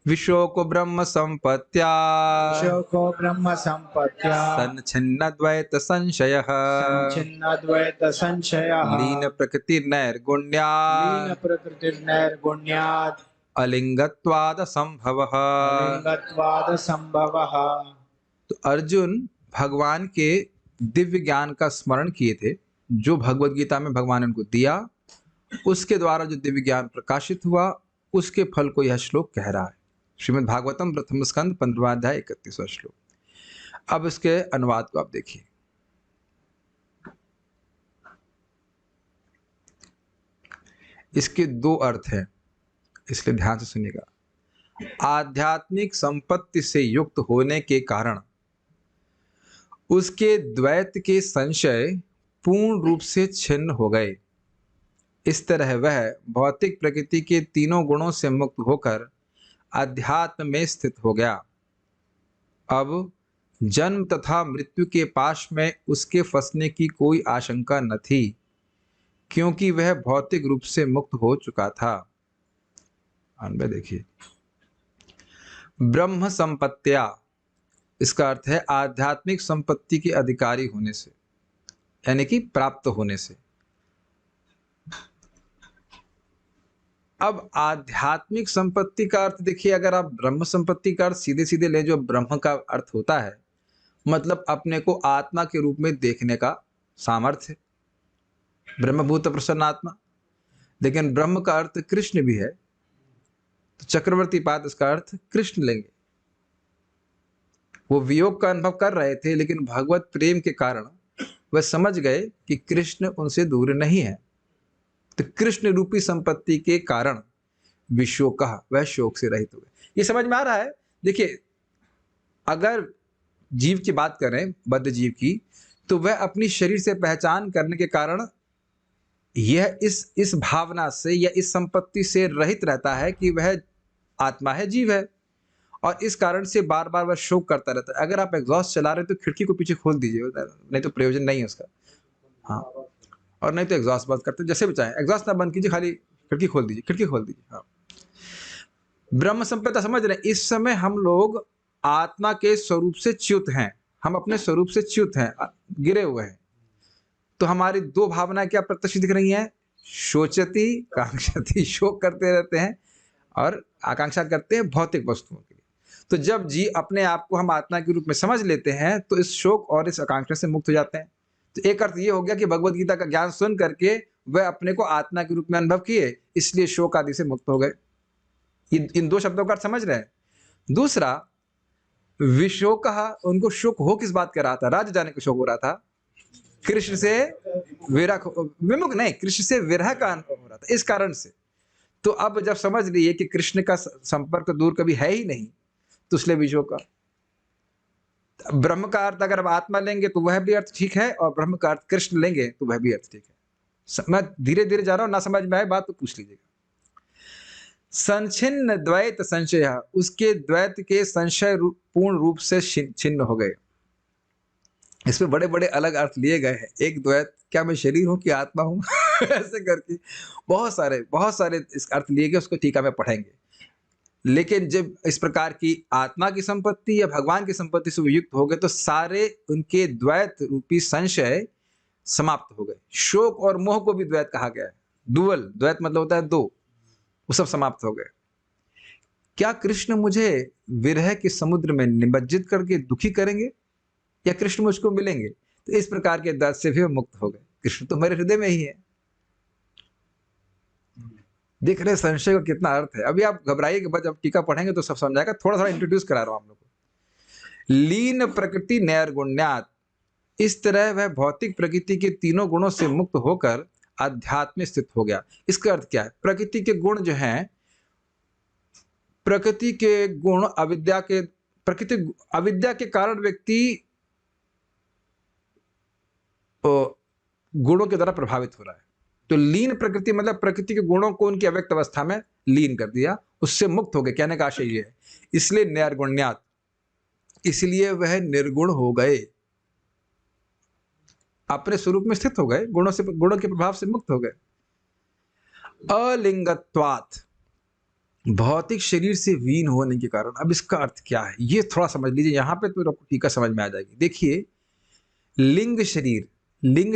विशोको ब्रह्म संपत्त्या शोको ब्रह्म संपत्त्या सन्छिन्न द्वैत संशयः संचिन्न द्वैत संशयः लीन प्रकृति नैर्गुण्या लीन प्रकृतिर्नैर्गुण्यात् अलिंगत्वाद संभवः। अलिंगत्वाद संभवः। तो अर्जुन भगवान के दिव्य ज्ञान का स्मरण किए थे, जो भगवत गीता में भगवान ने उनको दिया, उसके द्वारा जो दिव्य ज्ञान प्रकाशित हुआ, उसके फल को यह श्लोक कह रहा है। श्रीमद् भागवतम प्रथम स्कंद 15वां अध्याय 31वां श्लोक। अब इसके अनुवाद को आप देखिए। इसके दो अर्थ हैं, इसलिए ध्यान से सुनिएगा। आध्यात्मिक संपत्ति से युक्त होने के कारण उसके द्वैत के संशय पूर्ण रूप से छिन्न हो गए। इस तरह वह भौतिक प्रकृति के तीनों गुणों से मुक्त होकर अध्यात्म में स्थित हो गया। अब जन्म तथा मृत्यु के पाश में उसके फंसने की कोई आशंका न थी, क्योंकि वह भौतिक रूप से मुक्त हो चुका था। अन्वय देखिए। ब्रह्म संपत्त्या, इसका अर्थ है आध्यात्मिक संपत्ति के अधिकारी होने से, यानी कि प्राप्त होने से। अब आध्यात्मिक संपत्ति का अर्थ देखिए, अगर आप ब्रह्म संपत्ति का अर्थ सीधे सीधे ले, जो ब्रह्म का अर्थ होता है, मतलब अपने को आत्मा के रूप में देखने का सामर्थ्य, ब्रह्मभूत प्रसन्नात्मा। लेकिन ब्रह्म का अर्थ कृष्ण भी है, तो चक्रवर्ती पाद इसका अर्थ कृष्ण लेंगे। वो वियोग का अनुभव कर रहे थे, लेकिन भगवत प्रेम के कारण वह समझ गए कि कृष्ण उनसे दूर नहीं है। तो कृष्ण रूपी संपत्ति के कारण विशोक, वह शोक से रहित हो गए। ये समझ में आ रहा है। देखिए, अगर जीव की बात करें, बद्ध जीव की, तो वह अपनी शरीर से पहचान करने के कारण यह इस भावना से या इस संपत्ति से रहित रहता है कि वह आत्मा है, जीव है, और इस कारण से बार बार वह शोक करता रहता है। अगर आप एग्जॉस्ट चला रहे हैं तो खिड़की को पीछे खोल दीजिए, नहीं तो प्रयोजन नहीं है उसका। हाँ, और नहीं तो एग्जॉस्ट बंद करते, जैसे भी चाहें, एग्जॉस्ट ना बंद कीजिए, खाली खिड़की खोल दीजिए, खिड़की खोल दीजिए। हाँ, ब्रह्म संपदा समझ रहे हैं। इस समय हम लोग आत्मा के स्वरूप से च्युत हैं, हम अपने स्वरूप से च्युत हैं, गिरे हुए हैं। तो हमारी दो भावनाएं क्या प्रत्यक्ष दिख रही हैं? शोचती कांक्षती, शोक करते रहते हैं और आकांक्षा करते हैं भौतिक वस्तुओं के लिए। तो जब जी अपने आप को हम आत्मा के रूप में समझ लेते हैं, तो इस शोक और इस आकांक्षा से मुक्त हो जाते हैं। तो एक अर्थ ये हो गया कि भगवत गीता का ज्ञान सुन करके वह अपने को आत्मा के रूप में अनुभव किए, इसलिए शोक आदि से मुक्त हो गए। इन दो शब्दों का अर्थ समझ रहे हैं। दूसरा, विशोक, उनको शोक हो किस बात का रहा था? राज्य जाने का शोक हो रहा था, कृष्ण से विमुख नहीं, कृष्ण से विरह का अनुभव हो रहा था, इस कारण से। तो अब जब समझ लिए कि कृष्ण का संपर्क दूर कभी है ही नहीं, तो इसलिए विशोक। ब्रह्म का अर्थ अगर आप आत्मा लेंगे तो वह भी अर्थ ठीक है, और ब्रह्म का अर्थ कृष्ण लेंगे तो वह भी अर्थ ठीक है। मैं धीरे धीरे जा रहा हूं, ना समझ में आए बात तो पूछ लीजिएगा। संचिन्न द्वैत संशय, उसके द्वैत के संशय पूर्ण रूप से छिन्न हो गए। इसमें बड़े बड़े अलग अर्थ लिए गए हैं। एक द्वैत, क्या मैं शरीर हूं कि आत्मा हूं ऐसे करके बहुत सारे इस अर्थ लिए गए, उसको टीका में पढ़ेंगे। लेकिन जब इस प्रकार की आत्मा की संपत्ति या भगवान की संपत्ति से युक्त हो गए, तो सारे उनके द्वैत रूपी संशय समाप्त हो गए। शोक और मोह को भी द्वैत कहा गया है। डुअल, द्वैत मतलब होता है दो, वो सब समाप्त हो गए। क्या कृष्ण मुझे विरह के समुद्र में निमज्जित करके दुखी करेंगे, या कृष्ण मुझको मिलेंगे? तो इस प्रकार के द्वैत से भी मुक्त हो गए। कृष्ण तो मेरे हृदय में ही है। देख रहे संशय का कितना अर्थ है। अभी आप घबराइए के बाद जब टीका पढ़ेंगे तो सब समझाएगा। थोड़ा थोड़ा इंट्रोड्यूस करा रहा हूं आप लोग को। लीन प्रकृति नैर्गुण्यात, इस तरह वह भौतिक प्रकृति के तीनों गुणों से मुक्त होकर अध्यात्म स्थित हो गया। इसका अर्थ क्या है? प्रकृति के गुण जो हैं, प्रकृति के गुण अविद्या के, प्रकृति अविद्या के कारण व्यक्ति गुणों के द्वारा प्रभावित हो रहा है। तो लीन प्रकृति मतलब प्रकृति के गुणों को उनकी अव्यक्त अवस्था में लीन कर दिया, उससे मुक्त हो गए। कहने का आशय ये है, इसलिए नैर्गुण्यात, इसलिए वह निर्गुण हो गए, अपने स्वरूप में स्थित हो गए, गुणों के प्रभाव से मुक्त हो गए। अलिंगत्वात्, भौतिक शरीर से वीन होने के कारण। अब इसका अर्थ क्या है ये थोड़ा समझ लीजिए, यहाँ पे तो आपको टीका समझ में आ जाएगी। देखिए, लिंग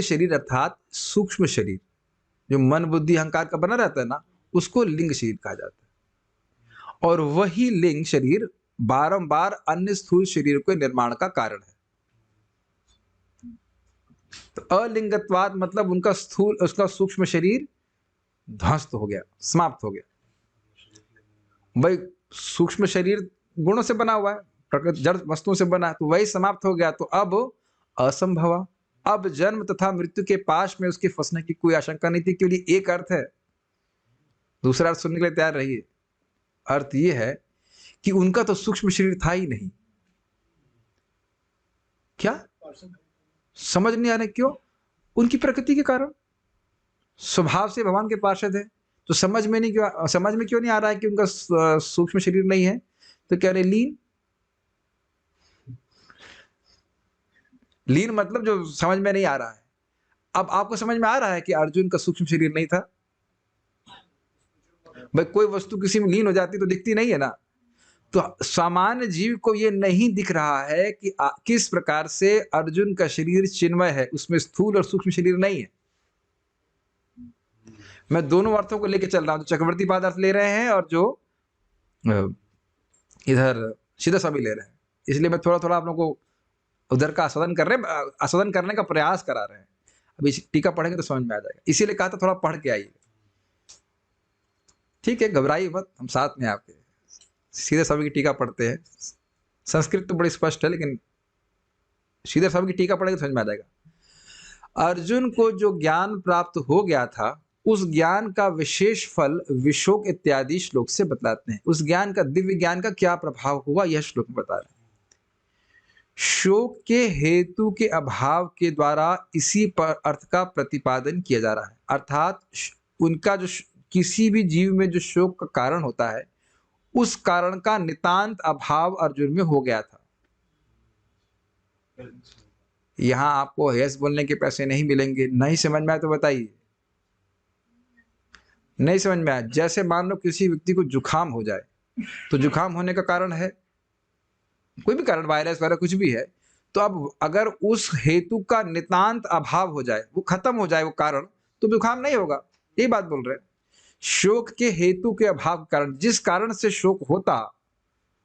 शरीर अर्थात सूक्ष्म शरीर जो मन बुद्धि अहंकार का बना रहता है ना, उसको लिंग शरीर कहा जाता है। और वही लिंग शरीर बारंबार अन्य स्थूल शरीर के निर्माण का कारण है। तो अलिंगत्वाद मतलब उनका स्थूल, उसका सूक्ष्म शरीर ध्वस्त हो गया, समाप्त हो गया। भाई सूक्ष्म शरीर गुणों से बना हुआ है, प्रकृति जड़ वस्तुओं से बना है, तो वही समाप्त हो गया। तो अब असंभव, अब जन्म तथा मृत्यु के पाश में उसके फंसने की कोई आशंका नहीं थी। केवल एक अर्थ है, दूसरा अर्थ सुनने के लिए तैयार रहिए। अर्थ यह है कि उनका तो सूक्ष्म शरीर था ही नहीं। क्या समझ नहीं आ रहा? क्यों? उनकी प्रकृति के कारण, स्वभाव से भगवान के पार्षद है। तो समझ में क्यों नहीं आ रहा है कि उनका सूक्ष्म शरीर नहीं है? तो कह रहे लीन मतलब जो समझ में नहीं आ रहा है। अब आपको समझ में आ रहा है कि अर्जुन का सूक्ष्म शरीर नहीं था। भाई कोई वस्तु किसी में लीन हो जाती तो दिखती नहीं है ना। तो सामान्य जीव को यह नहीं दिख रहा है कि किस प्रकार से अर्जुन का शरीर चिन्मय है, उसमें स्थूल और सूक्ष्म शरीर नहीं है। मैं दोनों अर्थों को लेकर चल रहा हूं, तो चक्रवर्ती पाद अर्थ ले रहे हैं और जो इधर सीधा सा भी ले रहे हैं। इसलिए मैं थोड़ा थोड़ा आप लोगों को उधर का आस्वादन करने का प्रयास करा रहे हैं। अभी टीका पढ़ेंगे तो समझ में आ जाएगा, इसीलिए कहा था थोड़ा पढ़ के आइए। ठीक है, घबराइए मत, हम साथ में आपके। सीधे सभी की टीका पढ़ते हैं। संस्कृत तो बड़ी स्पष्ट है, लेकिन सीधे सभी की टीका पढ़ेंगे तो समझ में आ जाएगा। अर्जुन को जो ज्ञान प्राप्त हो गया था, उस ज्ञान का विशेष फल विशोक इत्यादि श्लोक से बतलाते हैं। उस ज्ञान का, दिव्य ज्ञान का क्या प्रभाव हुआ, यह श्लोक में बता रहे हैं। शोक के हेतु के अभाव के द्वारा इसी पर अर्थ का प्रतिपादन किया जा रहा है। अर्थात उनका जो किसी भी जीव में जो शोक का कारण होता है, उस कारण का नितांत अभाव अर्जुन में हो गया था। यहां आपको यस बोलने के पैसे नहीं मिलेंगे। नहीं समझ में आए तो बताइए। नहीं समझ में आया, जैसे मान लो किसी व्यक्ति को जुकाम हो जाए, तो जुकाम होने का कारण है कोई भी कारण, वायरस वगैरह कुछ भी है। तो अब अगर उस हेतु का नितांत अभाव हो जाए, वो खत्म हो जाए वो कारण, तो जुकाम नहीं होगा। यही बात बोल रहे हैं। शोक के हेतु के अभाव के कारण, जिस कारण से शोक होता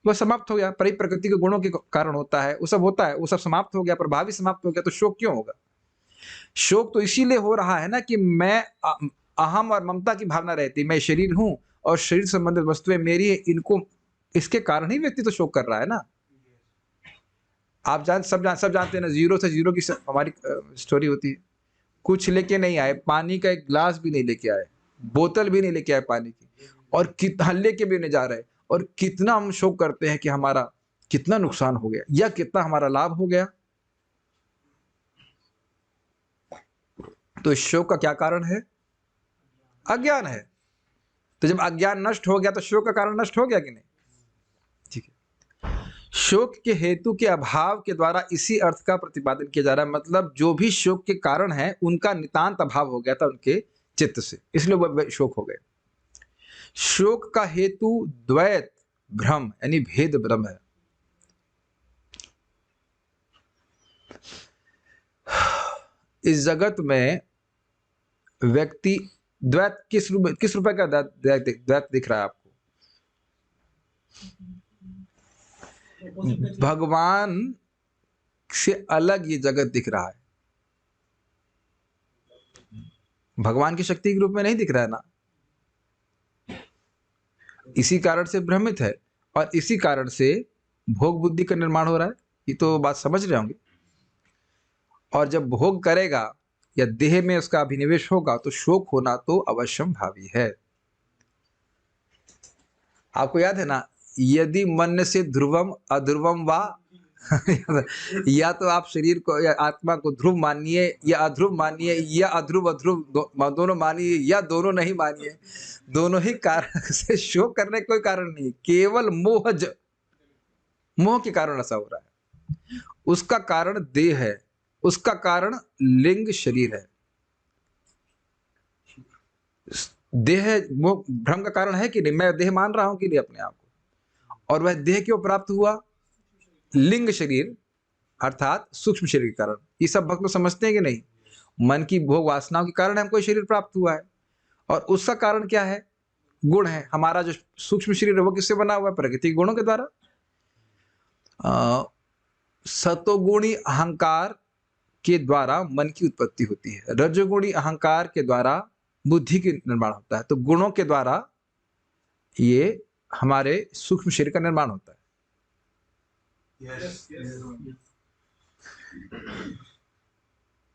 वह समाप्त हो गया। प्रकृति के गुणों के कारण होता है, वो सब होता है, वो सब समाप्त हो गया, प्रभाव भी समाप्त हो गया। तो शोक क्यों होगा? शोक तो इसीलिए हो रहा है ना कि मैं अहम और ममता की भावना रहती, मैं शरीर हूं और शरीर संबंधित वस्तुएं मेरी है, इनको, इसके कारण ही व्यक्ति तो शोक कर रहा है ना। आप सब जानते हैं ना, जीरो से जीरो की हमारी स्टोरी होती है। कुछ लेके नहीं आए, पानी का एक ग्लास भी नहीं लेके आए, बोतल भी नहीं लेके आए पानी की, और कितना लेके भी नहीं जा रहे, और कितना हम शोक करते हैं कि हमारा कितना नुकसान हो गया या कितना हमारा लाभ हो गया। तो इस शोक का क्या कारण है? अज्ञान है। तो जब अज्ञान नष्ट हो गया तो शोक का कारण नष्ट हो गया कि नहीं? ठीक है। शोक के हेतु के अभाव के द्वारा इसी अर्थ का प्रतिपादन किया जा रहा है। मतलब जो भी शोक के कारण है, उनका नितांत अभाव हो गया था उनके चित्त से, इसलिए वह शोक हो गए। शोक का हेतु द्वैत भ्रम यानी भेद भ्रम है। इस जगत में व्यक्ति द्वैत किस रुपए का द्वैत दिख रहा है आपको? भगवान से अलग ये जगत दिख रहा है। भगवान की शक्ति के रूप में नहीं दिख रहा है ना। इसी कारण से भ्रमित है और इसी कारण से भोग बुद्धि का निर्माण हो रहा है। ये तो बात समझ रहे होंगे। और जब भोग करेगा या देह में उसका अभिनिवेश होगा तो शोक होना तो अवश्यम भावी है। आपको याद है ना, यदि मन से ध्रुवम अध्रुवम वा या तो आप शरीर को या आत्मा को ध्रुव मानिए या अध्रुव मानिए, या अध्रुव अध्रुव दोनों मानिए, या दोनों नहीं मानिए। दोनों ही कारण से शोक करने कोई कारण नहीं, केवल मोह के कारण ऐसा हो रहा है। उसका कारण देह है, उसका कारण लिंग शरीर है। देह वो भ्रम का कारण है कि नहीं? मैं देह मान रहा हूं कि नहीं अपने आप को? और वह देह क्यों प्राप्त हुआ? लिंग शरीर अर्थात सूक्ष्म शरीर के कारण। ये सब भक्त लोग समझते हैं कि नहीं? मन की भोग वासनाओं के कारण हमको शरीर प्राप्त हुआ है। और उसका कारण क्या है? गुण है। हमारा जो सूक्ष्म शरीर है वो किससे बना हुआ है? प्रकृति के गुणों के द्वारा। सतोगुणी अहंकार के द्वारा मन की उत्पत्ति होती है, रजोगुणी अहंकार के द्वारा बुद्धि का निर्माण होता है। तो गुणों के द्वारा ये हमारे सूक्ष्म शरीर का निर्माण होता है।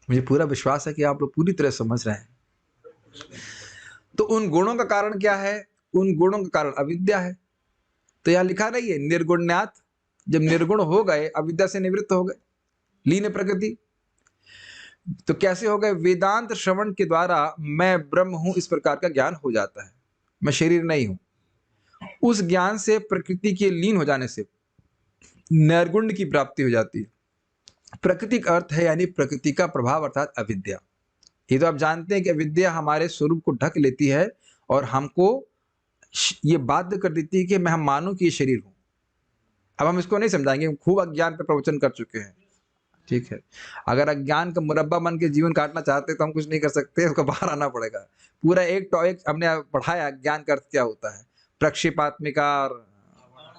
मुझे पूरा विश्वास है कि आप लोग पूरी तरह समझ रहे हैं। तो उन गुणों का कारण क्या है? उन गुणों का कारण अविद्या है। तो यहां लिखा नहीं है निर्गुण्यात, जब निर्गुण हो गए अविद्या से निवृत्त हो गए, लीन प्रकृति। तो कैसे हो गए? वेदांत श्रवण के द्वारा मैं ब्रह्म हूं इस प्रकार का ज्ञान हो जाता है, मैं शरीर नहीं हूं। उस ज्ञान से प्रकृति के लीन हो जाने से निर्गुण की प्राप्ति हो जाती है। प्रकृति का अर्थ है यानी प्रकृति का प्रभाव अर्थात अविद्या। ये तो आप जानते हैं कि अविद्या हमारे स्वरूप को ढक लेती है और हमको ये बाध्य कर देती है कि मैं हम मानूं कि ये शरीर हूं। अब हम इसको नहीं समझाएंगे, हम खूब अज्ञान पर प्रवचन कर चुके हैं, ठीक है। अगर अज्ञान का मुरब्बा मन के जीवन काटना चाहते तो हम कुछ नहीं कर सकते, उसको बाहर आना पड़ेगा। पूरा एक टॉपिक हमने पढ़ाया, ज्ञान का अर्थ क्या होता है, प्रक्षेपात्मिका और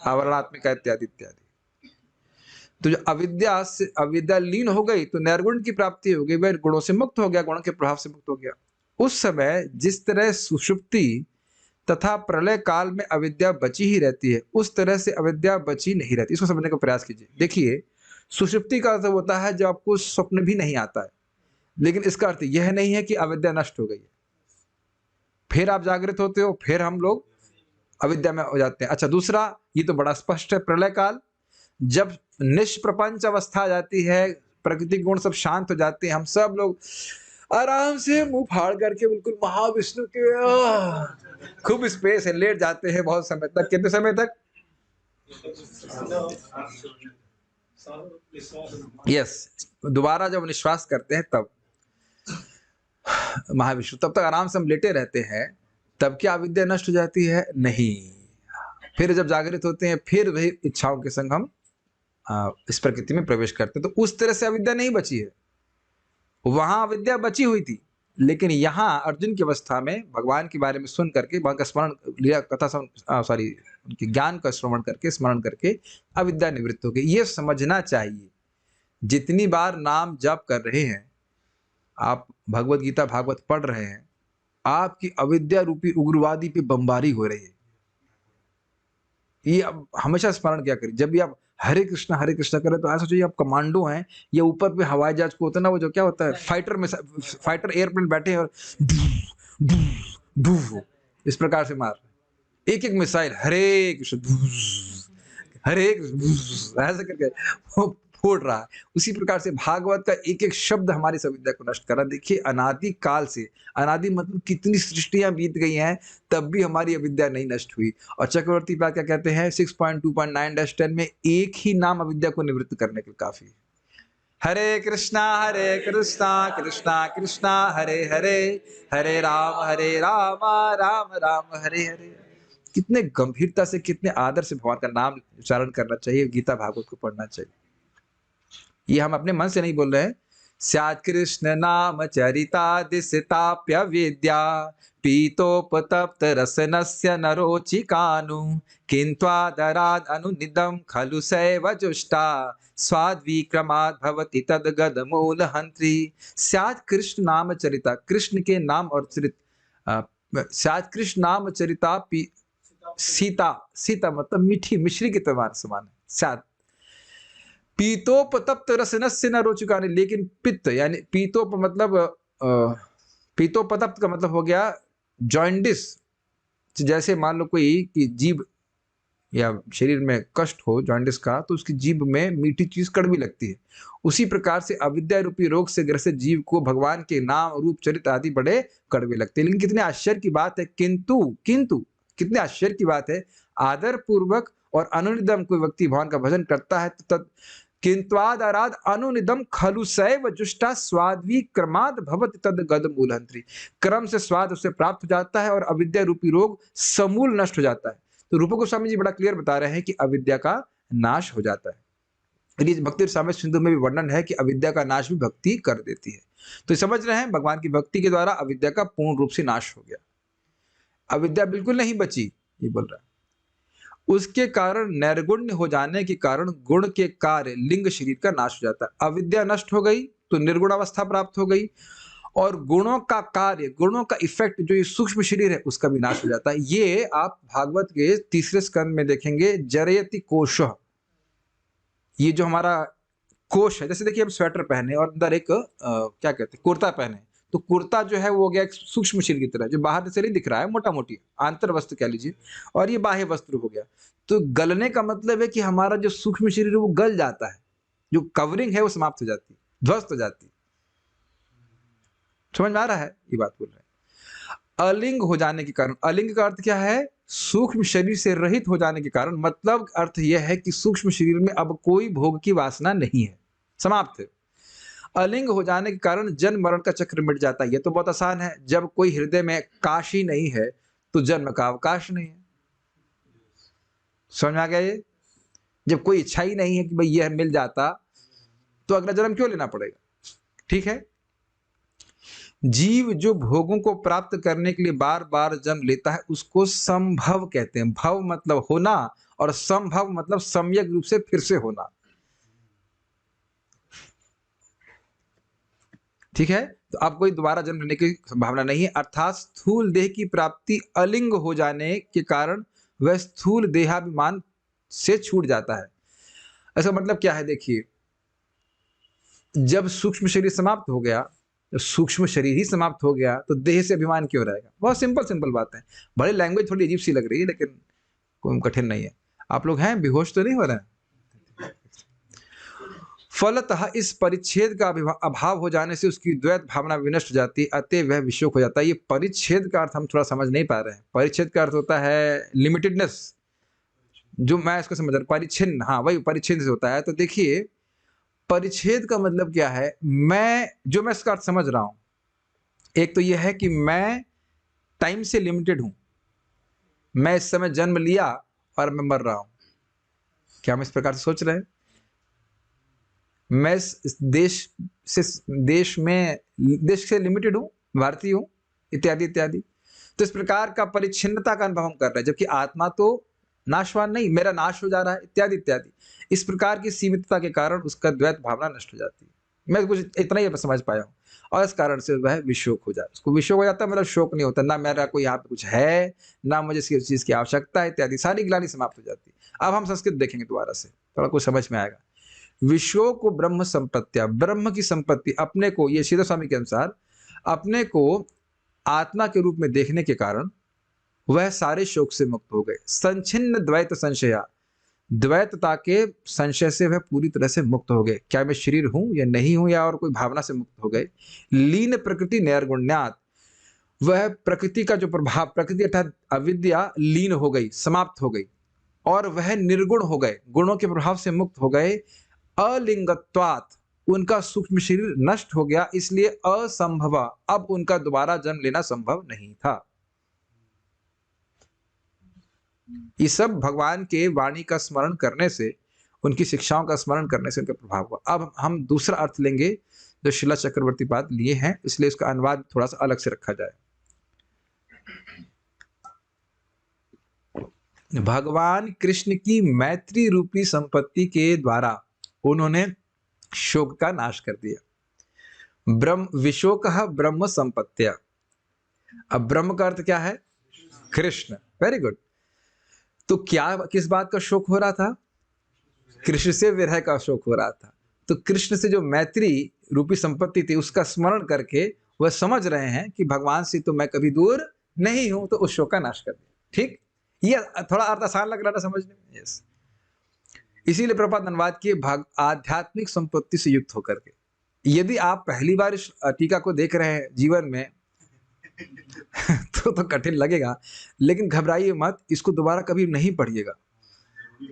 आवरणात्मिका इत्यादि इत्यादि। तो जो अविद्या लीन हो गई तो निर्गुण की प्राप्ति हो गई, वह गुणों से मुक्त हो गया, गुणों के प्रभाव से मुक्त हो गया। उस समय जिस तरह सुषुप्ति तथा प्रलय काल में अविद्या बची ही रहती है, उस तरह से अविद्या बची नहीं रहती। इसको समझने का प्रयास कीजिए। देखिए, सुषुप्ति का अर्थ होता है जब आपको स्वप्न भी नहीं आता है, लेकिन इसका अर्थ यह नहीं है कि अविद्या नष्ट हो गई है। फिर आप जागृत होते हो, फिर हम लोग अविद्या में हो जाते हैं। अच्छा, दूसरा, ये तो बड़ा स्पष्ट है, प्रलय काल, जब निष्प्रपंच अवस्था आ जाती है, प्रकृति गुण सब शांत हो जाते हैं, हम सब लोग आराम से मुंह फाड़ करके बिल्कुल महाविष्णु के खूब स्पेस है, लेट जाते हैं बहुत समय तक। कितने समय तक? यस, दोबारा जब निश्वास करते हैं तब महाविष्णु, तब तक आराम से हम लेटे रहते हैं। तब क्या अविद्या नष्ट हो जाती है? नहीं। फिर जब जागृत होते हैं, फिर वही इच्छाओं के संग हम इस प्रकृति में प्रवेश करते हैं। तो उस तरह से अविद्या नहीं बची है, वहां अविद्या बची हुई थी, लेकिन यहाँ अर्जुन की अवस्था में भगवान के बारे में सुन करके, भगवान का स्मरण लिया, कथा उनके ज्ञान का श्रवण करके, स्मरण करके अविद्या निवृत्त हो गई। ये समझना चाहिए, जितनी बार नाम जप कर रहे हैं आप, भगवत गीता भागवत पढ़ रहे हैं, आपकी अविद्या रूपी उग्रवादी पे बमबारी हो रही है। ये अब हमेशा स्मरण क्या करें, जब भी आप हरे कृष्णा करें तो ऐसा चाहिए आप कमांडो हैं, या ऊपर पे हवाई जहाज को होता है ना, वो जो क्या होता है, फाइटर एयरप्लेन बैठे हैं और इस प्रकार से मार एक एक मिसाइल, हरे कृष्ण ऐसे करके वो फोड़ रहा है। उसी प्रकार से भागवत का एक एक शब्द हमारी अविद्या को नष्ट कर रहा है। देखिए, अनादि काल से, अनादि मतलब कितनी सृष्टियां बीत गई हैं, तब भी हमारी अविद्या नहीं नष्ट हुई। और चक्रवर्ती पाद क्या कहते हैं 6.2.9-10 में, एक ही नाम अविद्या को निवृत्त करने के लिए काफी है। हरे कृष्णा कृष्णा कृष्णा हरे हरे, हरे राम राम राम हरे हरे। कितने गंभीरता से, कितने आदर से भगवान का नाम उच्चारण करना चाहिए, गीता भागवत को पढ़ना चाहिए। ये हम अपने मन से नहीं बोल रहे हैं। स्यात् कृष्ण नाम चरिता दिशताप्य विद्या, पीतोपतप्त रसनस्य नरोचिकानु, किन्त्वादराद् अनुनिदं खलु सैव जुष्टा, स्वाद्विक्रमात् भवति तद्गद मूलहन्त्री। स्यात् कृष्ण नाम चरिता, कृष्ण के नाम और चरित, स्यात् कृष्ण नाम चरिता, सीता मतलब मीठी मिश्री के समान है। स्यात् पीतोपतप्त रसनस्य न रोचकानि, लेकिन पित्त यानी पीतोप मतलब पीतोपतप्त का मतलब हो गया जॉइंडिस। जैसे मान लो कोई की जीभ या शरीर में कष्ट हो जॉइंडिस का, तो उसकी जीभ में मीठी चीज कड़वी लगती है। उसी प्रकार से अविद्या रूपी रोग से ग्रसित जीव को भगवान के नाम रूप चरित्र आदि बड़े कड़वे लगते हैं। लेकिन कितने आश्चर्य की बात है, किंतु कितने आश्चर्य की बात है, आदर पूर्वक और अनुनिदम कोई व्यक्ति भगवान का भजन करता है किंत्वादराद अनुनिदम खलु सैव जुष्टा स्वाद्वी क्रमाद भवति तद गद मूलहंत्री। क्रम से स्वाद उसे प्राप्त हो जाता है और अविद्या रूपी रोग समूल नष्ट हो जाता है। तो रूप गोस्वामी जी बड़ा क्लियर बता रहे हैं कि अविद्या का नाश हो जाता है। यदि भक्ति रसामृत सिंधु में भी वर्णन है कि अविद्या का नाश भी भक्ति कर देती है। तो समझ रहे हैं भगवान की भक्ति के द्वारा अविद्या का पूर्ण रूप से नाश हो गया, अविद्या बिल्कुल नहीं बची, ये बोल रहा है। उसके कारण नैर्गुण्य हो जाने के कारण गुण के कार्य लिंग शरीर का नाश हो जाता है। अविद्या नष्ट हो गई तो निर्गुण अवस्था प्राप्त हो गई, और गुणों का कार्य, गुणों का इफेक्ट जो ये सूक्ष्म शरीर है उसका भी नाश हो जाता है। ये आप भागवत के 3 स्कंद में देखेंगे, जरयति कोश। ये जो हमारा कोश है, जैसे देखिए हम स्वेटर पहने और अंदर एक क्या कहते हैं कुर्ता पहने, तो कुर्ता जो है वो हो गया एक सूक्ष्म शरीर की तरह, जो बाहर से नहीं दिख रहा है, मोटा मोटी आंतर वस्त्र कह लीजिए, और ये बाह्य वस्त्र हो गया। तो गलने का मतलब है कि हमारा जो सूक्ष्म शरीर है वो गल जाता है, जो कवरिंग है वो समाप्त हो जाती है, ध्वस्त हो जाती है। समझ में आ रहा है, ये बात बोल रहे हैं। अलिंग हो जाने के कारण, अलिंग का अर्थ क्या है, सूक्ष्म शरीर से रहित हो जाने के कारण, मतलब अर्थ यह है कि सूक्ष्म शरीर में अब कोई भोग की वासना नहीं है, समाप्त है। अलिंग हो जाने के कारण जन्म मरण का चक्र मिट जाता है। ये तो बहुत आसान है, जब कोई हृदय में काश ही नहीं है तो जन्म का अवकाश नहीं है। समझ में आ गया ये? जब कोई इच्छा ही नहीं है कि भाई यह मिल जाता तो अगला जन्म क्यों लेना पड़ेगा, ठीक है। जीव जो भोगों को प्राप्त करने के लिए बार बार जन्म लेता है उसको संभव कहते हैं। भव मतलब होना और संभव मतलब सम्यक रूप से फिर से होना, ठीक है। तो अब कोई दोबारा जन्म लेने की संभावना नहीं है, अर्थात स्थूल देह की प्राप्ति अलिंग हो जाने के कारण वह स्थूल देहाभिमान से छूट जाता है। ऐसा मतलब क्या है, देखिए जब सूक्ष्म शरीर समाप्त हो गया, तो सूक्ष्म शरीर ही समाप्त हो गया तो देह से अभिमान क्यों रहेगा। बहुत सिंपल सिंपल बात है, भले लैंग्वेज थोड़ी अजीब सी लग रही है लेकिन कोई कठिन नहीं है। आप लोग हैं, बेहोश तो नहीं हो रहे हैं। फलतः इस परिच्छेद का अभाव हो जाने से उसकी द्वैत भावना विनष्ट हो जाती है, अतः वह विशोक हो जाता है। ये परिच्छेद का अर्थ हम थोड़ा समझ नहीं पा रहे हैं। परिच्छेद का अर्थ होता है लिमिटेडनेस, जो मैं इसको समझ रहा हूँ, परिच्छिन्न, हाँ वही परिच्छेद से होता है। तो देखिए परिच्छेद का मतलब क्या है, मैं इसका अर्थ समझ रहा हूं, एक तो यह है कि मैं टाइम से लिमिटेड हूं, मैं इस समय जन्म लिया और मैं मर रहा हूं। क्या हम इस प्रकार से सोच रहे हैं? मैं इस देश से लिमिटेड हूं, भारतीय हूं, इत्यादि इत्यादि। तो इस प्रकार का परिच्छिन्नता का अनुभव हम कर रहे हैं, जबकि आत्मा तो नाशवान नहीं, मेरा नाश हो जा रहा है, इत्यादि इत्यादि। इस प्रकार की सीमितता के कारण उसका द्वैत भावना नष्ट हो जाती है। मैं कुछ इतना ही समझ पाया हूँ, और इस कारण से वह विशोक हो जाता है। उसको विशोक हो जाता है, मतलब शोक नहीं होता, ना मेरा कोई यहाँ पे कुछ है, ना मुझे किसी चीज की आवश्यकता है, इत्यादि सारी ग्लानि समाप्त हो जाती है। अब हम संस्कृत देखेंगे दोबारा से, थोड़ा कुछ समझ में आएगा। विशोक को ब्रह्म संपत्तिया, ब्रह्म की संपत्ति अपने को, ये श्रीधर स्वामी के अनुसार अपने को आत्मा के रूप में देखने के कारण वह सारे शोक से मुक्त हो गए। संचिन्न द्वैत संशया, द्वैतता के संशय से वह पूरी तरह से मुक्त हो गए। क्या मैं शरीर हूं या नहीं हूं, या और कोई भावना से मुक्त हो गए। लीन प्रकृति नैर्गुण्यात, वह प्रकृति का जो प्रभाव, प्रकृति अर्थात अविद्या लीन हो गई, समाप्त हो गई, और वह निर्गुण हो गए, गुणों के प्रभाव से मुक्त हो गए। अलिंगत्वात, उनका सूक्ष्म शरीर नष्ट हो गया, इसलिए असंभव, अब उनका दोबारा जन्म लेना संभव नहीं था। ये सब भगवान के वाणी का स्मरण करने से, उनकी शिक्षाओं का स्मरण करने से उनका प्रभाव हुआ। अब हम दूसरा अर्थ लेंगे जो शिला चक्रवर्ती पाद लिए हैं, इसलिए इसका अनुवाद थोड़ा सा अलग से रखा जाए। भगवान कृष्ण की मैत्री रूपी संपत्ति के द्वारा उन्होंने शोक का नाश कर दिया। ब्रह्म विशोक ब्रह्म संपत्तिया। अब ब्रह्म का अर्थ क्या है? कृष्ण। Very good. तो क्या, किस बात का शोक हो रहा था? कृष्ण से विरह का शोक हो रहा था। तो कृष्ण से जो मैत्री रूपी संपत्ति थी उसका स्मरण करके वह समझ रहे हैं कि भगवान से तो मैं कभी दूर नहीं हूं, तो उस शोक का नाश कर दिया। ठीक, ये थोड़ा अर्थ आसान लग रहा था समझने में। यस, इसीलिए प्रभुपाद अनुवाद किए आध्यात्मिक संपत्ति से युक्त होकर के। यदि आप पहली बार इस टीका को देख रहे हैं जीवन में तो कठिन लगेगा, लेकिन घबराइए मत, इसको दोबारा कभी नहीं पढ़िएगा।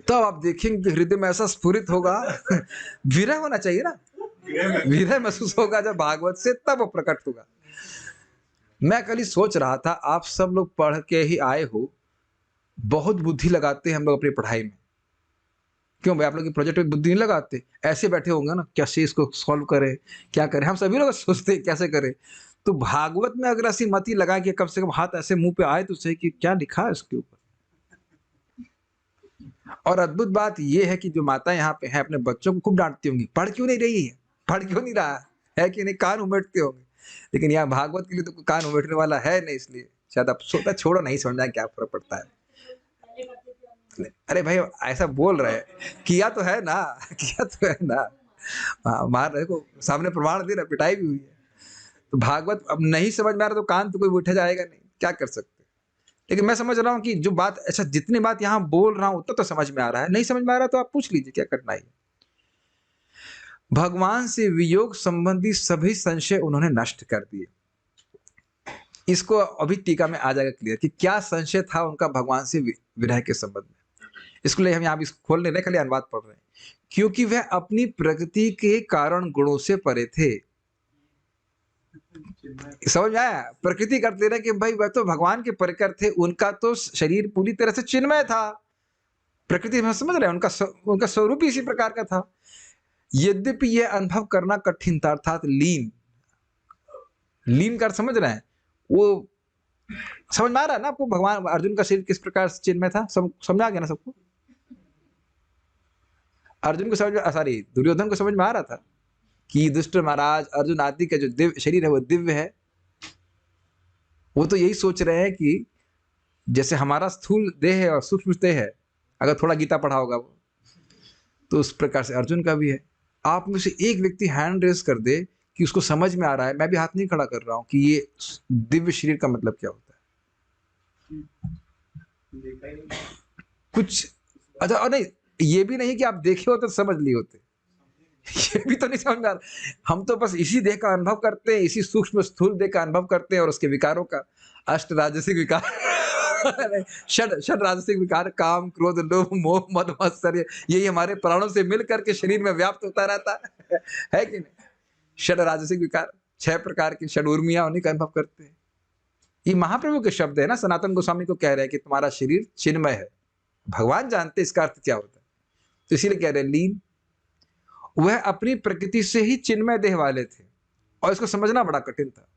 तब आप देखेंगे कि हृदय में ऐसा स्फुरित होगा विरह होना चाहिए ना, विरह महसूस होगा जब भागवत से, तब वो प्रकट होगा। मैं कल ही सोच रहा था, आप सब लोग पढ़ के ही आए हो, बहुत बुद्धि लगाते हैं हम लोग अपनी पढ़ाई में। क्यों भाई, आप लोग की प्रोजेक्ट में बुद्धि नहीं लगाते? ऐसे बैठे होंगे ना, कैसे इसको सॉल्व करें, क्या करें, हम सभी लोग सोचते हैं कैसे करें। तो भागवत में अगर ऐसी मति लगा कि कम से कम हाथ ऐसे मुंह पे आए तो सही कि क्या लिखा है उसके ऊपर। और अद्भुत बात यह है कि जो माता यहाँ पे है अपने बच्चों को खूब डांटती होंगी, पढ़ क्यों नहीं रही है, पढ़ क्यों नहीं रहा है कि नहीं, कान उमेटते होंगे। लेकिन यहाँ भागवत के लिए तो कोई कान उमेटने वाला है नहीं, इसलिए शायद आप सोचा छोड़ो, नहीं समझना क्या फर्क पड़ता है। अरे भाई ऐसा बोल रहे हैं, किया तो है ना, किया तो है ना। मार रहे को सामने प्रमाण दे रहा, पिटाई भी हुई है। तो भागवत अब नहीं समझ में आ रहा तो कान तो कोई उठा जाएगा नहीं, क्या कर सकते। लेकिन मैं समझ रहा हूँ कि जो बात, अच्छा जितनी बात यहाँ बोल रहा हूँ उतना तो समझ में आ रहा है, नहीं समझ में आ रहा तो आप पूछ लीजिए, क्या करना है। भगवान से वियोग संबंधी सभी संशय उन्होंने नष्ट कर दिए। इसको अभी टीका में आ जाएगा क्लियर कि क्या संशय था उनका भगवान से विरह के संबंध में। इसको लिए हम यहाँ भी खोल नहीं रहे, खाली अनुवाद पढ़ रहे हैं। क्योंकि वह अपनी प्रकृति के कारण गुणों से परे थे। समझ में आया? प्रकृति करते रहे कि भाई वह तो भगवान के परिकर थे, उनका तो शरीर पूरी तरह से चिन्मय था। प्रकृति में समझ रहे हैं, उनका स्वरूप ही इसी प्रकार का था। यद्यपि यह अनुभव करना कठिन था, अर्थात लीन कर, समझ रहे हैं वो, समझ में आ रहा है ना आपको भगवान अर्जुन का शरीर किस प्रकार से चिन्मय था, समझ आ गया ना सबको? अर्जुन को समझ में, सॉरी दुर्योधन को समझ में आ रहा था कि दुष्ट महाराज अर्जुन आदि का जो दिव्य शरीर है वो दिव्य है। वो तो यही सोच रहे हैं कि जैसे हमारा स्थूल देह है और सूक्ष्म देह है, अगर थोड़ा गीता पढ़ा होगा वो, तो उस प्रकार से अर्जुन का भी है। आप में से एक व्यक्ति हैंड रेस कर दे कि उसको समझ में आ रहा है, मैं भी हाथ नहीं खड़ा कर रहा हूं, कि ये दिव्य शरीर का मतलब क्या होता है। कुछ अच्छा, और नहीं ये भी नहीं कि आप देखे हो तो समझ लिए होते, ये भी तो नहीं समझ में आ रहा। हम तो बस इसी देह का अनुभव करते हैं, इसी सूक्ष्म स्थूल देह का अनुभव करते हैं और उसके विकारों का, अष्ट राजसिक विकार षड राजसिक विकार, काम क्रोध लोभ मोह मद मत्सर्य, यही हमारे प्राणों से मिल करके शरीर में व्याप्त होता रहता है कि नहीं। षड राजसिक विकार 6 प्रकार की षड उर्मियां, उन्हीं का अनुभव करते हैं। ये महाप्रभु के शब्द है ना, सनातन गोस्वामी को कह रहे हैं कि तुम्हारा शरीर चिन्मय है। भगवान जानते इसका अर्थ क्या होता है, तो इसीलिए कह रहे हैं लीन। वह अपनी प्रकृति से ही चिन्मय देह वाले थे और इसको समझना बड़ा कठिन था।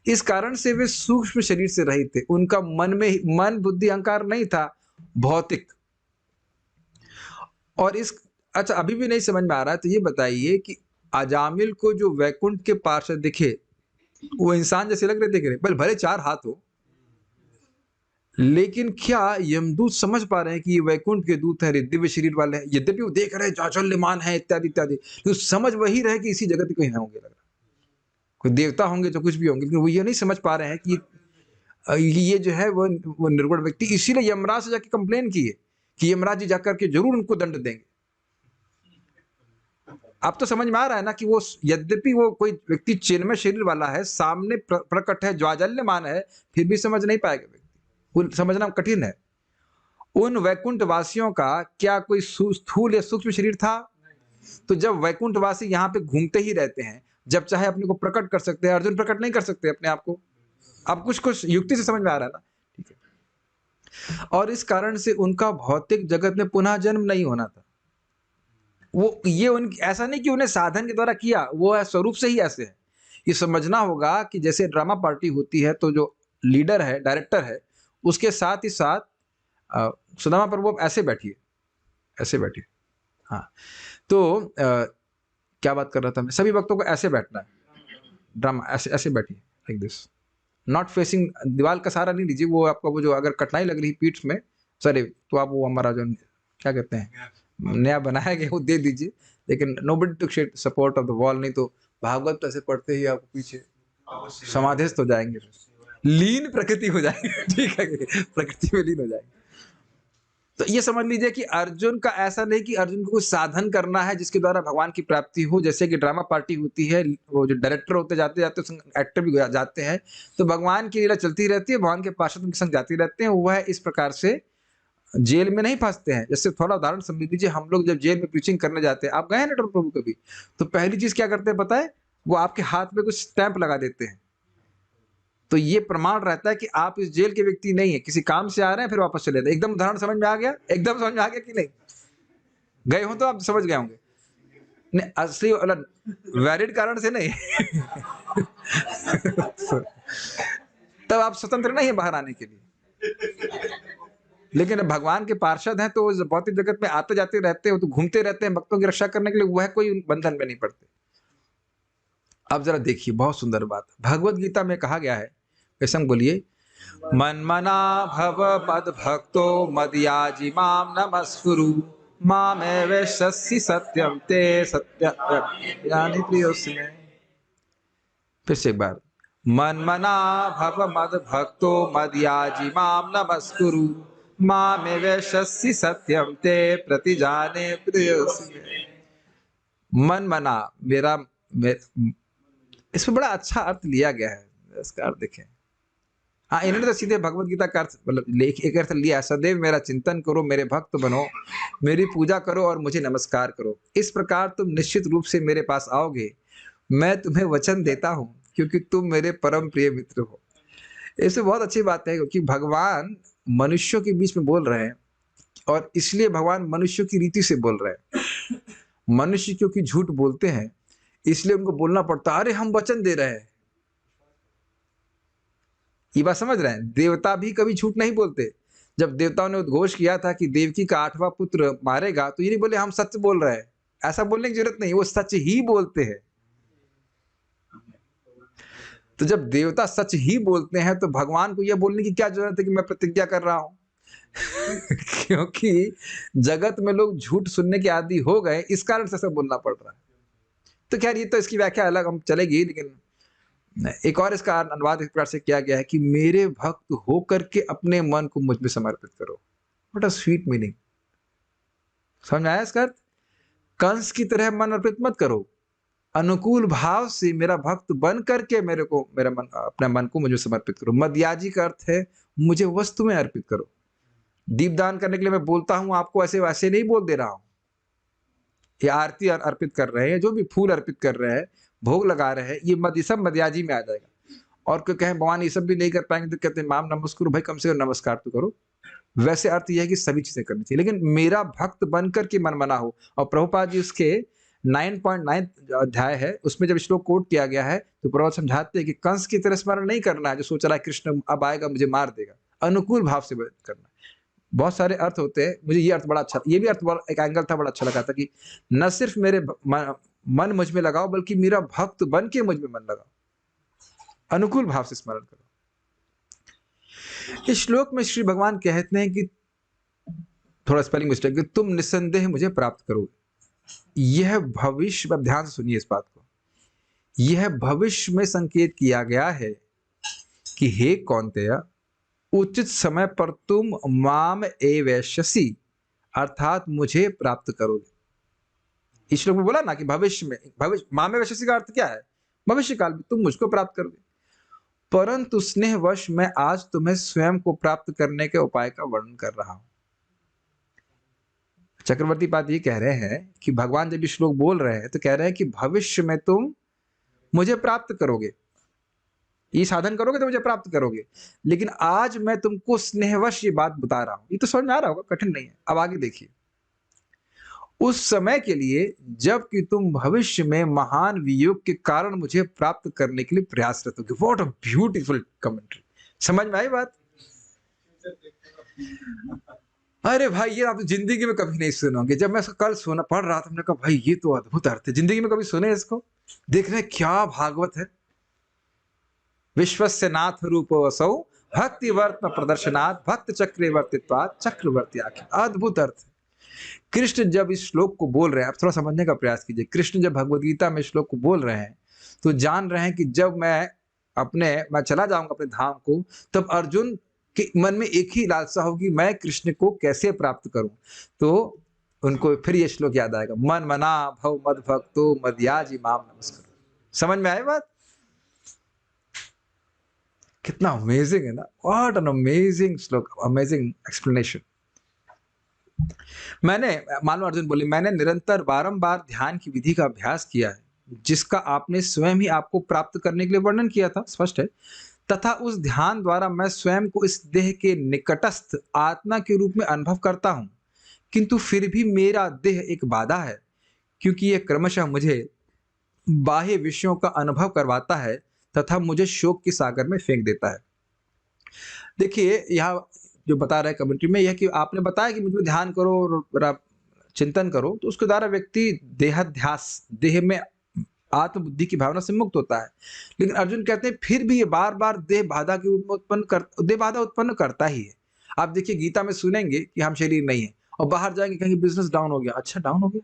इस कारण से वे सूक्ष्म शरीर से रहित थे। उनका मन बुद्धि अहंकार नहीं था, भौतिक। और इस, अच्छा अभी भी नहीं समझ में आ रहा है तो ये बताइए कि अजामिल को जो वैकुंठ के पार्षद दिखे, वो इंसान जैसे लग रहे थे, भले 4 हाथ हो, लेकिन क्या यमदूत समझ पा रहे हैं कि ये वैकुंठ के दूत है, दिव्य शरीर वाले हैं? यद्यपि वो देख रहे हैं जाचल्यमान है इत्यादि इत्यादि, तो समझ वही रहे कि इसी जगत के होंगे, लग रहा कोई देवता होंगे तो कुछ भी होंगे, लेकिन वो ये नहीं समझ पा रहे हैं कि ये जो है वो निर्गुण व्यक्ति। इसीलिए यमराज से जाके कंप्लेन की है कि यमराज जी जाकर के जरूर उनको दंड देंगे। अब तो समझ में आ रहा है ना कि वो यद्यपि वो कोई व्यक्ति चिन्मय शरीर वाला है, सामने प्रकट है, ज्वाजल्यमान है, फिर भी समझ नहीं पाएगा व्यक्ति, वो समझना कठिन है। उन वैकुंठ वासियों का क्या कोई स्थूल या सूक्ष्म शरीर था? तो जब वैकुंठ वासी यहाँ पे घूमते ही रहते हैं, जब चाहे अपने को प्रकट कर सकते हैं, अर्जुन प्रकट नहीं कर सकते अपने आप को। अब कुछ युक्ति से समझ में आ रहा है ना, ठीक है। और इस कारण से उनका भौतिक जगत में पुनः जन्म नहीं होना था। वो ये उन ऐसा नहीं कि उन्हें साधन के द्वारा किया, वो स्वरूप से ही ऐसे है। ये समझना होगा कि जैसे ड्रामा पार्टी होती है तो जो लीडर है, डायरेक्टर है, उसके साथ ही साथ सुदामा प्रभु ऐसे बैठिए, ऐसे बैठिए, हाँ। तो क्या बात कर रहा था मैं, सभी भक्तों को ऐसे बैठना है, ड्रामा ऐसे ऐसे बैठिए, लाइक दिस, नॉट फेसिंग दीवार का सहारा नहीं लीजिए। वो आपको वो जो अगर कठिनाई लग रही पीठ में, सॉरी, तो आप वो हमारा जो क्या कहते हैं नया बनाया गया वो दे दीजिए, लेकिन nobody to shed support of the wall, नहीं तो भागवत ऐसे पढ़ते ही आपको पीछे समाधिस्थ हो जाएंगे, लीन प्रकृति हो जाएंगे, ठीक है, प्रकृति में लीन हो जाएंगे। तो ये समझ लीजिए कि अर्जुन का ऐसा नहीं कि अर्जुन को कुछ साधन करना है जिसके द्वारा भगवान की प्राप्ति हो। जैसे कि ड्रामा पार्टी होती है, वो जो डायरेक्टर होते जाते जाते एक्टर भी जाते हैं, तो भगवान की लीला चलती रहती है, भगवान के पार्षद उनके संग जाती रहते हैं। वह इस प्रकार से जेल में नहीं फंसते हैं। जैसे थोड़ा उदाहरण समझ लीजिए, हम लोग जब जेल में प्रीचिंग करने जाते हैं, आप गए हैं ना प्रभु कभी, तो पहली चीज क्या करते हैं पता है, वो आपके हाथ में कुछ स्टैंप लगा देते हैं। तो ये प्रमाण रहता है कि आप इस जेल के व्यक्ति नहीं है, किसी काम से आ रहे हैं फिर वापस चले जाते हैं। एकदम उदाहरण समझ में आ गया, एकदम समझ में आ गया कि नहीं? गए हो तो आप समझ गए होंगे। नहीं, असली वाला वैलिड कारण से नहीं। तब आप स्वतंत्र नहीं है बाहर आने के लिए। लेकिन भगवान के पार्षद हैं तो वो भौतिक जगत में आते जाते रहते हैं, वो तो घूमते रहते हैं भक्तों की रक्षा करने के लिए, वह कोई बंधन में नहीं पड़ते। अब जरा देखिए, बहुत सुंदर बात भगवत गीता में कहा गया है, कैसे बोलिए, मन्मना भव मद भक्तो मदयाजी माम नमस्कुरु मामेवैश्यसि सत्यम ते सत्य प्रियोस्मे। फिर से एक बार, मन्मना भव मद भक्तो मदयाजी माम नमस्कुरु मामेवैश्यसि सत्यम ते प्रतिजाने प्रियोस्मे। मन मना इसमें बड़ा अच्छा अर्थ लिया गया है। इसका अर्थ देखें, हाँ, इन्होंने तो सीधे भगवत गीता का अर्थ मतलब एक अर्थ लिया, सदैव मेरा चिंतन करो, मेरे भक्त बनो, मेरी पूजा करो और मुझे नमस्कार करो, इस प्रकार तुम निश्चित रूप से मेरे पास आओगे। मैं तुम्हें वचन देता हूँ क्योंकि तुम मेरे परम प्रिय मित्र हो। इसमें बहुत अच्छी बात है क्योंकि भगवान मनुष्यों के बीच में बोल रहे हैं, और इसलिए भगवान मनुष्यों की रीति से बोल रहे हैं। मनुष्य क्योंकि झूठ बोलते हैं इसलिए उनको बोलना पड़ता, अरे हम वचन दे रहे हैं। ये बात समझ रहे हैं? देवता भी कभी झूठ नहीं बोलते। जब देवताओं ने उद्घोष किया था कि देवकी का 8वां पुत्र मारेगा, तो ये नहीं बोले हम सच बोल रहे हैं, ऐसा बोलने की जरूरत नहीं, वो सच ही बोलते हैं। तो जब देवता सच ही बोलते हैं तो भगवान को यह बोलने की क्या जरूरत है कि मैं प्रतिज्ञा कर रहा हूं? क्योंकि जगत में लोग झूठ सुनने के आदी हो गए, इस कारण से सब बोलना पड़ रहा है। तो खैर ये तो इसकी व्याख्या अलग हम चलेगी, लेकिन एक और इसका अनुवाद इस प्रकार से किया गया है कि मेरे भक्त होकर के अपने मन को मुझ में समर्पित करो। What a sweet meaning. समझ में आया इसका अर्थ? कंस की तरह मन अर्पित मत करो, अनुकूल भाव से मेरा भक्त बन करके मेरे को मेरा मन अपने मन को मुझे समर्पित करो। मदयाजी का अर्थ है मुझे वस्तु में अर्पित करो। दीपदान करने के लिए मैं बोलता हूं आपको, ऐसे वैसे नहीं बोल दे रहा हूं। ये आरती अर्पित कर रहे हैं, जो भी फूल अर्पित कर रहे हैं, भोग लगा रहे हैं, ये सब मदयाजी में आ जाएगा। और कोई कहे भगवान ये सब भी नहीं कर पाएंगे, तो कहते हैं माम नमस्कुरु, भाई कम से कम नमस्कार तो करो। वैसे अर्थ यह है कि सभी चीजें करनी चाहिए, लेकिन मेरा भक्त बनकर के मन मना हो। और प्रभुपाद जी उसके 9.9 अध्याय है, उसमें जब श्लोक कोट किया गया है तो प्रभुपाद समझाते हैं कि कंस की तरह स्मरण नहीं करना है जो सोच रहा है कृष्ण अब आएगा मुझे मार देगा। अनुकूल भाव से करना। बहुत सारे अर्थ होते हैं, मुझे ये अर्थ बड़ा अच्छा, ये भी अर्थ बड़ा एक एंगल था, बड़ा अच्छा लगा था कि न सिर्फ मेरे मन मुझ में लगाओ, बल्कि मेरा भक्त बन के मुझ में मन लगाओ। अनुकूल भाव से स्मरण करो। इस श्लोक में श्री भगवान कहते हैं कि थोड़ा स्पेलिंग मिस्टेक, कि तुम निस्संदेह मुझे प्राप्त करोगे। यह भविष्य, ध्यान से सुनिए इस बात को, यह भविष्य में संकेत किया गया है कि हे कौन्तेय, उचित समय पर तुम माम एवैश्यसि अर्थात मुझे प्राप्त करोगे। इस श्लोक में बोला ना कि भविष्य में, भविष्य माम एवैश्यसि का अर्थ क्या है? भविष्य काल में तुम मुझको प्राप्त करोगे। परंतु स्नेहवश मैं आज तुम्हें स्वयं को प्राप्त करने के उपाय का वर्णन कर रहा हूं। चक्रवर्ती पाद ये कह रहे हैं कि भगवान जब ये श्लोक बोल रहे हैं तो कह रहे हैं कि भविष्य में तुम मुझे प्राप्त करोगे, ये साधन करोगे तो मुझे प्राप्त करोगे, लेकिन आज मैं तुमको स्नेहवश ये बात बता रहा हूं। ये तो समझ में आ रहा होगा, कठिन नहीं है। अब आगे देखिए, उस समय के लिए जबकि तुम भविष्य में महान वियोग के कारण मुझे प्राप्त करने के लिए प्रयासरत होगे। What a beautiful commentary. समझ में आई बात? अरे भाई ये आप तो जिंदगी में कभी नहीं सुनोगे। जब मैं इसको कल सुना पढ़ रहा था, मैंने कहा भाई ये तो अद्भुत अर्थ है, जिंदगी में कभी सुने इसको? देख रहे क्या भागवत है। विश्वस्य नाथ रूप वसौ भक्ति वर्त प्रदर्शनात् भक्त चक्रवर्तित्वात् चक्रवर्ती आख्या। अद्भुत अर्थ है। कृष्ण जब इस श्लोक को बोल रहे हैं, आप थोड़ा समझने का प्रयास कीजिए, कृष्ण जब भगवद गीता में श्लोक को बोल रहे हैं तो जान रहे हैं कि जब मैं चला जाऊंगा अपने धाम को, तब अर्जुन के मन में एक ही लालसा होगी, मैं कृष्ण को कैसे प्राप्त करूं। तो उनको फिर ये श्लोक याद आएगा, मन मना भव मद भक्तो मदयाजी माम नमस्कार। समझ में आए बात? कितना अमेजिंग है ना। व्हाट एन अमेजिंग श्लोक, अमेजिंग एक्सप्लेनेशन। मैंने मान लो अर्जुन बोले, मैंने निरंतर बारंबार ध्यान की विधि का अभ्यास किया है, जिसका आपने स्वयं ही आपको प्राप्त करने के लिए वर्णन किया था, स्पष्ट है। तथा उस ध्यान द्वारा मैं स्वयं को इस देह के निकटस्थ आत्मा के रूप में अनुभव करता हूँ, किंतु फिर भी मेरा देह एक बाधा है, क्योंकि यह क्रमशः मुझे बाह्य विषयों का अनुभव करवाता है तथा मुझे शोक के सागर में फेंक देता है। देखिए, यहाँ जो बता रहा है कमेंट्री में, यह कि आपने बताया कि मुझे ध्यान करो और आप चिंतन करो, तो उसके द्वारा व्यक्ति देहाध्यास, देह में आत्मबुद्धि की भावना से मुक्त होता है। लेकिन अर्जुन कहते हैं फिर भी ये बार बार देह बाधा के रूप में देह बाधा उत्पन्न करता ही है। आप देखिए गीता में सुनेंगे कि हम शरीर नहीं है, और बाहर जाएंगे कहीं बिजनेस डाउन हो गया, अच्छा डाउन हो गया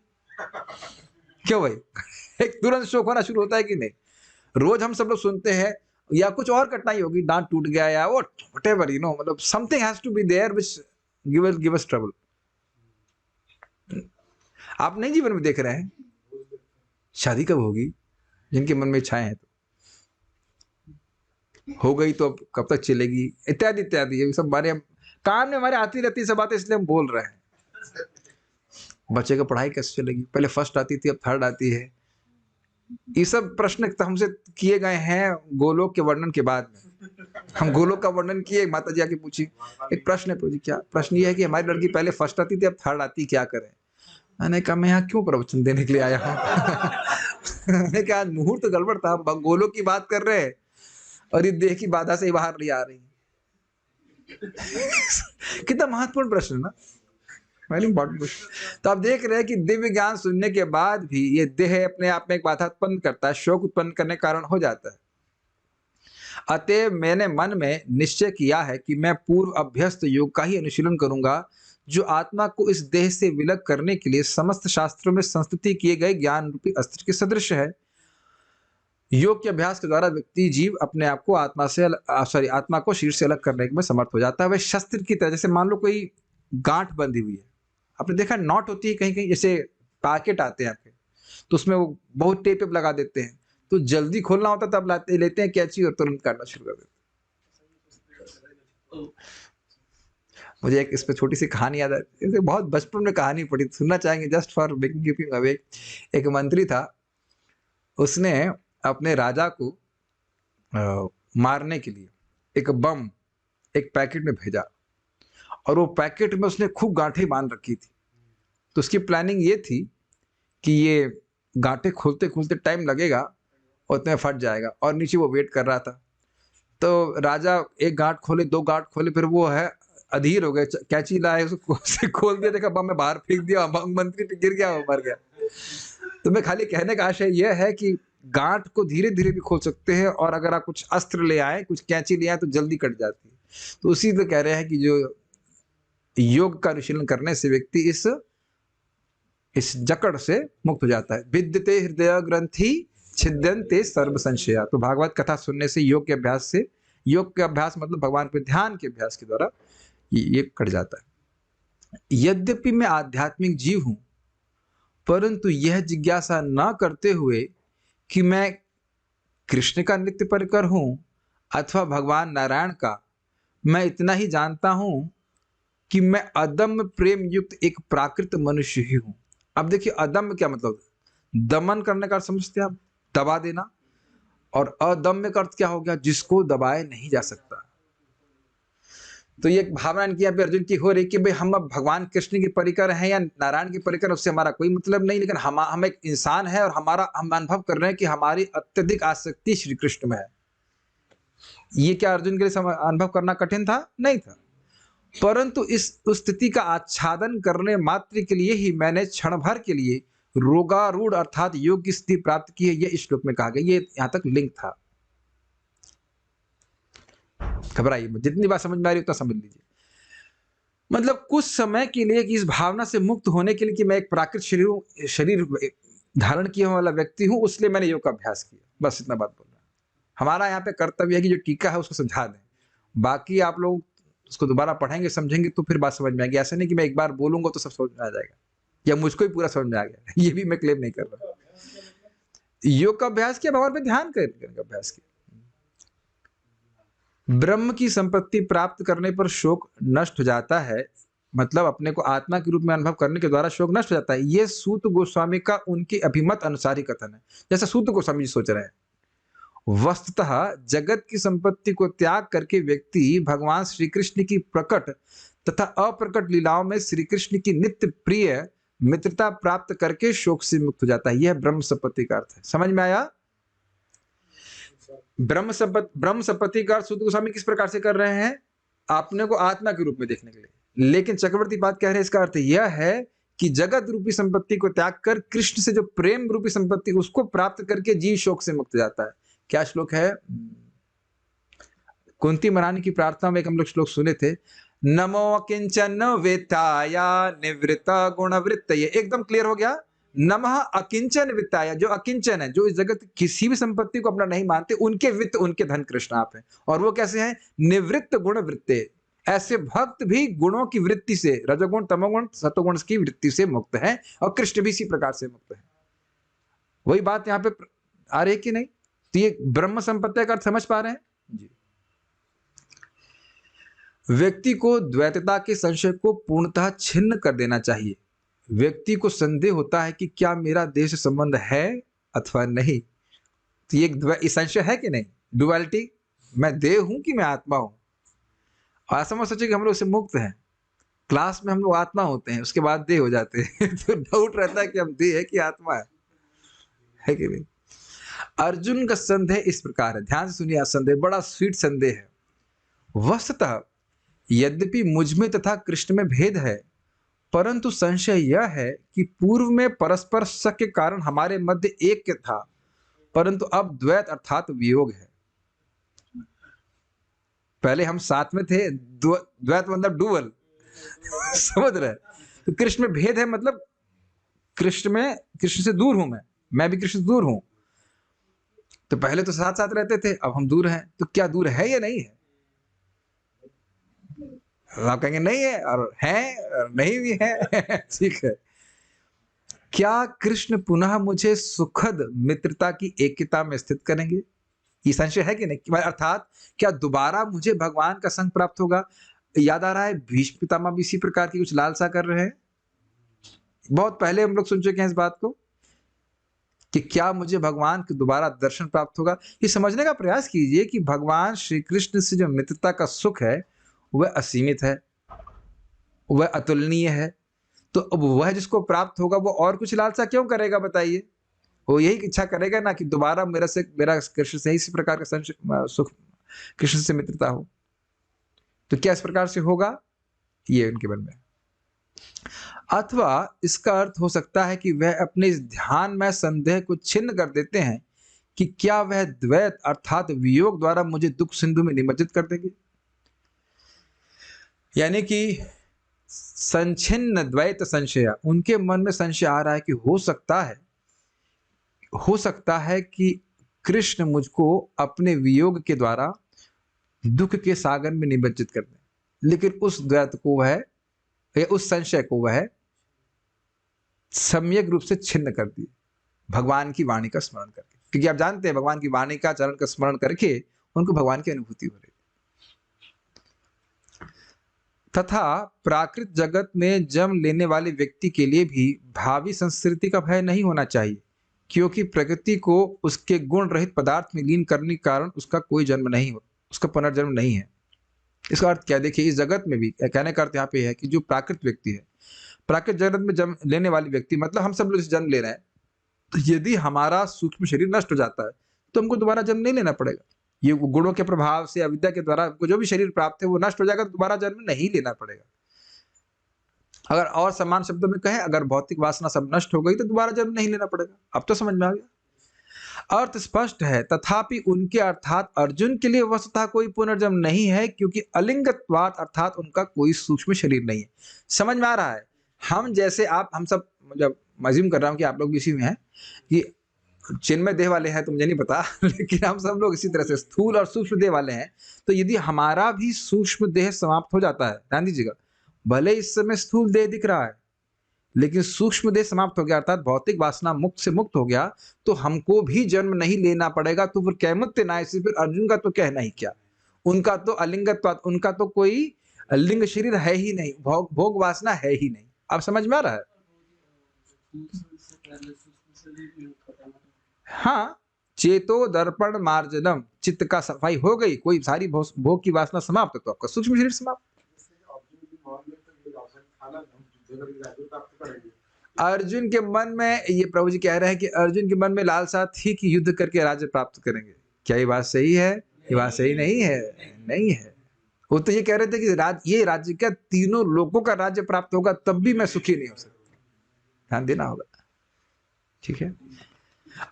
क्यों भाई? एक तुरंत शोक होना शुरू होता है कि नहीं? रोज हम सब लोग सुनते हैं, या कुछ और कठिनाई होगी, दांत टूट गया या व्हाटएवर, मतलब something has to be there which give us trouble. आप नहीं जीवन में देख रहे हैं, शादी कब होगी, जिनके मन में इच्छाएं हैं, तो हो गई तो अब कब तक चलेगी, इत्यादि इत्यादि, ये सब हमारे कान में हमारे आती रहती सब बातें, इसलिए हम बोल रहे हैं। बच्चे का पढ़ाई कैसे चलेगी, पहले फर्स्ट आती थी अब थर्ड आती है। ये सब प्रश्न हमसे किए गए हैं गोलोक के वर्णन के बाद में। हम गोलोक का वर्णन किए, माता जी आके पूछी, एक प्रश्न है प्रभु जी, क्या प्रश्न? ये है कि हमारी लड़की पहले फर्स्ट आती थी अब थर्ड आती, क्या करें? मैंने कहा मैं यहाँ क्यों प्रवचन देने के लिए आया हूँ? मैंने कहा आज मुहूर्त तो गड़बड़ था, हम गोलोक की बात कर रहे हैं और ये देह की बाधा से बाहर नहीं आ रही। कितना महत्वपूर्ण प्रश्न ना, वेरी इंपॉर्टेंट क्वेश्चन। तो आप देख रहे हैं कि दिव्य ज्ञान सुनने के बाद भी ये देह अपने आप में एक बाधा उत्पन्न करता है, शोक उत्पन्न करने के कारण हो जाता है। अतः मैंने मन में निश्चय किया है कि मैं पूर्व अभ्यस्त योग का ही अनुशीलन करूंगा, जो आत्मा को इस देह से विलग करने के लिए समस्त शास्त्रों में संस्तुति किए गए ज्ञान रूपी अस्त्र के सदृश है। योग के अभ्यास के द्वारा व्यक्ति जीव अपने आप को आत्मा को शरीर से अलग करने में समर्थ हो जाता है। वह शस्त्र की तरह, जैसे मान लो कोई गांठ बंधी हुई है, आपने देखा नॉट होती है कहीं कहीं, जैसे पैकेट आते हैं आपके, तो उसमें वो बहुत टेप लगा देते हैं, तो जल्दी खोलना होता तब लेते हैं कैंची और तुरंत काटना शुरू कर देते। मुझे एक इस पे छोटी सी कहानी याद है, बहुत बचपन में कहानी पढ़ी, सुनना चाहेंगे just for making you awake. एक मंत्री था, उसने अपने राजा को मारने के लिए एक बम एक पैकेट में भेजा, और वो पैकेट में उसने खूब गांठें बांध रखी थी। तो उसकी प्लानिंग ये थी कि ये गांठें खोलते खोलते टाइम लगेगा और उतने फट जाएगा, और नीचे वो वेट कर रहा था। तो राजा एक गांठ खोले, दो गांठ खोले, फिर वो है अधीर हो गए, कैंची लाए उसको खोल दिया, देखा बम में बाहर फेंक दिया, मंत्री पे गिर गया, वो मर गया। तो मैं खाली कहने का आशय यह है कि गांठ को धीरे धीरे भी खोल सकते हैं, और अगर आप कुछ अस्त्र ले आए, कुछ कैंची ले आए, तो जल्दी कट जाती है। तो उसी तो कह रहे हैं कि जो योग का अनुशीलन करने से व्यक्ति इस जकड़ से मुक्त हो जाता है। विद्यते हृदय ग्रंथि छिद्यन्ते सर्व संशया। तो भागवत कथा सुनने से, योग के अभ्यास मतलब भगवान पे ध्यान के अभ्यास के द्वारा ये कट जाता है। यद्यपि मैं आध्यात्मिक जीव हूं, परंतु यह जिज्ञासा न करते हुए कि मैं कृष्ण का नित्य परिकर हूं अथवा भगवान नारायण का, मैं इतना ही जानता हूं कि मैं अदम्य प्रेम युक्त एक प्राकृत मनुष्य ही हूं। अब देखिए अदम्य क्या मतलब, दमन करने का अर्थ समझते हैं आप, दबा देना, और अदम्य का अर्थ क्या हो गया, जिसको दबाए नहीं जा सकता। तो ये भावना इनकी यहाँ पे अर्जुन की हो रही कि भाई हम अब भगवान कृष्ण के परिकर हैं या नारायण के परिकर, उससे हमारा कोई मतलब नहीं, लेकिन हम एक इंसान है, और हम अनुभव कर रहे हैं कि हमारी अत्यधिक आसक्ति श्री कृष्ण में है। ये क्या अर्जुन के लिए अनुभव करना कठिन था? नहीं था। परंतु उस स्थिति का आच्छादन करने मात्र के लिए ही मैंने क्षण भर के लिए रोगारूढ़ अर्थात योग की स्थिति प्राप्त की है, यह इस श्लोक में कहा गया। ये यहां तक लिंक था, घबराइए, जितनी बात समझ में आ रही उतना समझ लीजिए। मतलब कुछ समय के लिए कि इस भावना से मुक्त होने के लिए कि मैं एक प्राकृत शरीर धारण किया वाला व्यक्ति हूं, उसलिए मैंने योग का अभ्यास किया, बस इतना बात बोल रहा है। हमारा यहाँ पे कर्तव्य है कि जो टीका है उसको समझा दें, बाकी आप लोग उसको दोबारा पढ़ेंगे, समझेंगे, तो फिर बात समझ में आएगी। ऐसा नहीं कि मैं एक बार बोलूंगा तो सब समझ में आ जाएगा, या मुझको ही पूरा समझ में आ गया, ये भी मैं क्लेम नहीं कर रहा। योग का अभ्यास किया, भगवान पे ध्यान करने का अभ्यास किया। ब्रह्म की संपत्ति प्राप्त करने पर शोक नष्ट हो जाता है, मतलब अपने को आत्मा के रूप में अनुभव करने के द्वारा शोक नष्ट हो जाता है। ये सूत गोस्वामी का उनके अभिमत अनुसार ही कथन है, जैसा सूत गोस्वामी जी सोच रहे हैं। वस्तुतः जगत की संपत्ति को त्याग करके व्यक्ति भगवान श्री कृष्ण की प्रकट तथा अप्रकट लीलाओं में श्री कृष्ण की नित्य प्रिय मित्रता प्राप्त करके शोक से मुक्त हो जाता है। यह ब्रह्म संपत्ति का अर्थ है। समझ में आया? ब्रह्म संपत्ति का अर्थ सूत गोस्वामी किस प्रकार से कर रहे हैं? आपने को आत्मा के रूप में देखने के लिए। लेकिन चक्रवर्ती बात कह रहे हैं, इसका अर्थ यह है कि जगत रूपी संपत्ति को त्याग कर कृष्ण से जो प्रेम रूपी संपत्ति उसको प्राप्त करके जीव शोक से मुक्त हो जाता है। क्या श्लोक है? कुंती महारानी की प्रार्थना में एक हम लोग श्लोक सुने थे, नमो किंचन वित्ताय निवृत्त गुणवृत्त। ये एकदम क्लियर हो गया। नमः अकिंचन वित्ताय, जो अकिंचन है, जो इस जगत की किसी भी संपत्ति को अपना नहीं मानते, उनके वित्त उनके धन कृष्ण आप हैं। और वो कैसे हैं? निवृत्त गुण वृत्ते। ऐसे भक्त भी गुणों की वृत्ति से, रजोगुण तमोगुण सतोगुण की वृत्ति से मुक्त है, और कृष्ण भी इसी प्रकार से मुक्त है। वही बात यहाँ पे आ रही है कि नहीं? तो ये ब्रह्म संपत्ति का अर्थ समझ पा रहे हैं जी? व्यक्ति को द्वैतता के संशय को पूर्णतः छिन्न कर देना चाहिए। व्यक्ति को संदेह होता है कि क्या मेरा देह से संबंध है अथवा नहीं। तो ये संशय है कि नहीं? डुअलिटी, मैं देह हूं कि मैं आत्मा हूं। ऐसा मत सोचिए कि हम लोग से मुक्त हैं। क्लास में हम लोग आत्मा होते हैं, उसके बाद देह हो जाते हैं। तो डाउट रहता है कि हम देह है कि आत्मा है कि नहीं? अर्जुन का संदेह इस प्रकार है, ध्यान से सुनिए। संदेह बड़ा स्वीट संदेह है। वस्तुतः यद्यपि मुझ में तथा कृष्ण में भेद है, परंतु संशय यह है कि पूर्व में परस्पर शक के कारण हमारे मध्य एक था, परंतु अब द्वैत अर्थात वियोग है। पहले हम साथ में थे, द्वैत मतलब डुअल। समझ रहे? तो कृष्ण में भेद है, मतलब कृष्ण से दूर हूं मैं भी कृष्ण से दूर हूं। तो पहले तो साथ साथ रहते थे, अब हम दूर हैं। तो क्या दूर है या नहीं है? आप कहेंगे नहीं है, और है और नहीं भी है। ठीक है। क्या कृष्ण पुनः मुझे सुखद मित्रता की एकता में स्थित करेंगे? ये संशय है कि नहीं? अर्थात क्या दोबारा मुझे भगवान का संग प्राप्त होगा? याद आ रहा है भीष्म पितामह भी इसी प्रकार की कुछ लालसा कर रहे हैं। बहुत पहले हम लोग सुन चुके हैं इस बात को कि क्या मुझे भगवान के दोबारा दर्शन प्राप्त होगा। ये समझने का प्रयास कीजिए कि भगवान श्री कृष्ण से जो मित्रता का सुख है वह असीमित है, वह अतुलनीय है। तो अब वह जिसको प्राप्त होगा वो और कुछ लालसा क्यों करेगा? बताइए। वो यही इच्छा करेगा ना कि दोबारा मेरा कृष्ण से इसी प्रकार का सुख, कृष्ण से मित्रता हो। तो क्या इस प्रकार से होगा? ये उनके मन में। अथवा इसका अर्थ हो सकता है कि वह अपने इस ध्यान में संदेह को छिन्न कर देते हैं कि क्या वह द्वैत अर्थात वियोग द्वारा मुझे दुख सिंधु में निमज्जित कर देंगे। यानी कि संचिन्न द्वैत संशय, उनके मन में संशय आ रहा है कि हो सकता है कि कृष्ण मुझको अपने वियोग के द्वारा दुख के सागर में निमज्जित कर दें। लेकिन उस द्वैत को वह, या उस संशय को वह सम्यक रूप से छिन्न कर दिए भगवान की वाणी का स्मरण करके। क्योंकि आप जानते हैं भगवान की वाणी का चरण का स्मरण करके उनको भगवान की अनुभूति हो रही। तथा प्राकृत जगत में जन्म लेने वाले व्यक्ति के लिए भी भावी संस्कृति का भय नहीं होना चाहिए, क्योंकि प्रकृति को उसके गुण रहित पदार्थ में लीन करने के कारण उसका कोई जन्म नहीं हो, उसका पुनर्जन्म नहीं है। इसका अर्थ क्या? देखिए, इस जगत में भी कहने का अर्थ यहाँ पे है कि जो प्राकृत व्यक्ति है, प्राकृत जगत में जन्म लेने वाले व्यक्ति, मतलब हम सब लोग जन्म ले रहे हैं, तो यदि हमारा सूक्ष्म शरीर नष्ट हो जाता है तो हमको दोबारा जन्म नहीं लेना पड़ेगा। ये गुणों के प्रभाव से, अविद्या के द्वारा हमको जो भी शरीर प्राप्त है वो नष्ट हो जाएगा, दोबारा जन्म नहीं लेना पड़ेगा। अगर और समान शब्दों में कहें, अगर भौतिक वासना सब नष्ट हो गई तो दोबारा जन्म नहीं लेना पड़ेगा। अब तो समझ में आ गया। अर्थ स्पष्ट है। तथापि उनके अर्थात अर्जुन के लिए वस्तुतः कोई पुनर्जन्म नहीं है, क्योंकि अलिंगत्वात् अर्थात उनका कोई सूक्ष्म शरीर नहीं है। समझ में आ रहा है? हम जैसे हम सब, जब मज्यूम कर रहा हूं कि आप लोग भी इसी में हैं कि चिन्मय देह वाले हैं, तो मुझे नहीं पता, लेकिन हम सब लोग इसी तरह से स्थूल और सूक्ष्म देह वाले हैं। तो यदि हमारा भी सूक्ष्म देह समाप्त हो जाता है, ध्यान दीजिएगा, भले इस समय स्थूल देह दिख रहा है लेकिन सूक्ष्म देह समाप्त हो गया, अर्थात भौतिक वासना मुक्त से मुक्त हो गया, तो हमको भी जन्म नहीं लेना पड़ेगा। तो फिर कैमुत्य नाय से फिर अर्जुन का तो कहना ही क्या, उनका तो अलिंगत्वात्, उनका तो कोई लिंग शरीर है ही नहीं, भोग भोग वासना है ही नहीं। अब समझ में आ रहा है? हाँ, चेतो दर्पण मार्जनम, चित्त का सफाई हो गई, कोई सारी भोग की वासना समाप्त, तो आपका सूक्ष्म शरीर समाप्त। अर्जुन के मन में, ये प्रभु जी कह रहे हैं कि अर्जुन के मन में लालसा थी कि युद्ध करके राज्य प्राप्त करेंगे। क्या ये बात सही है? ये बात सही नहीं है, नहीं है। वो तो ये कह रहे थे कि ये राज्य का तीनों लोगों का राज्य प्राप्त होगा तब भी मैं सुखी नहीं हो सकता। ध्यान देना होगा, ठीक है।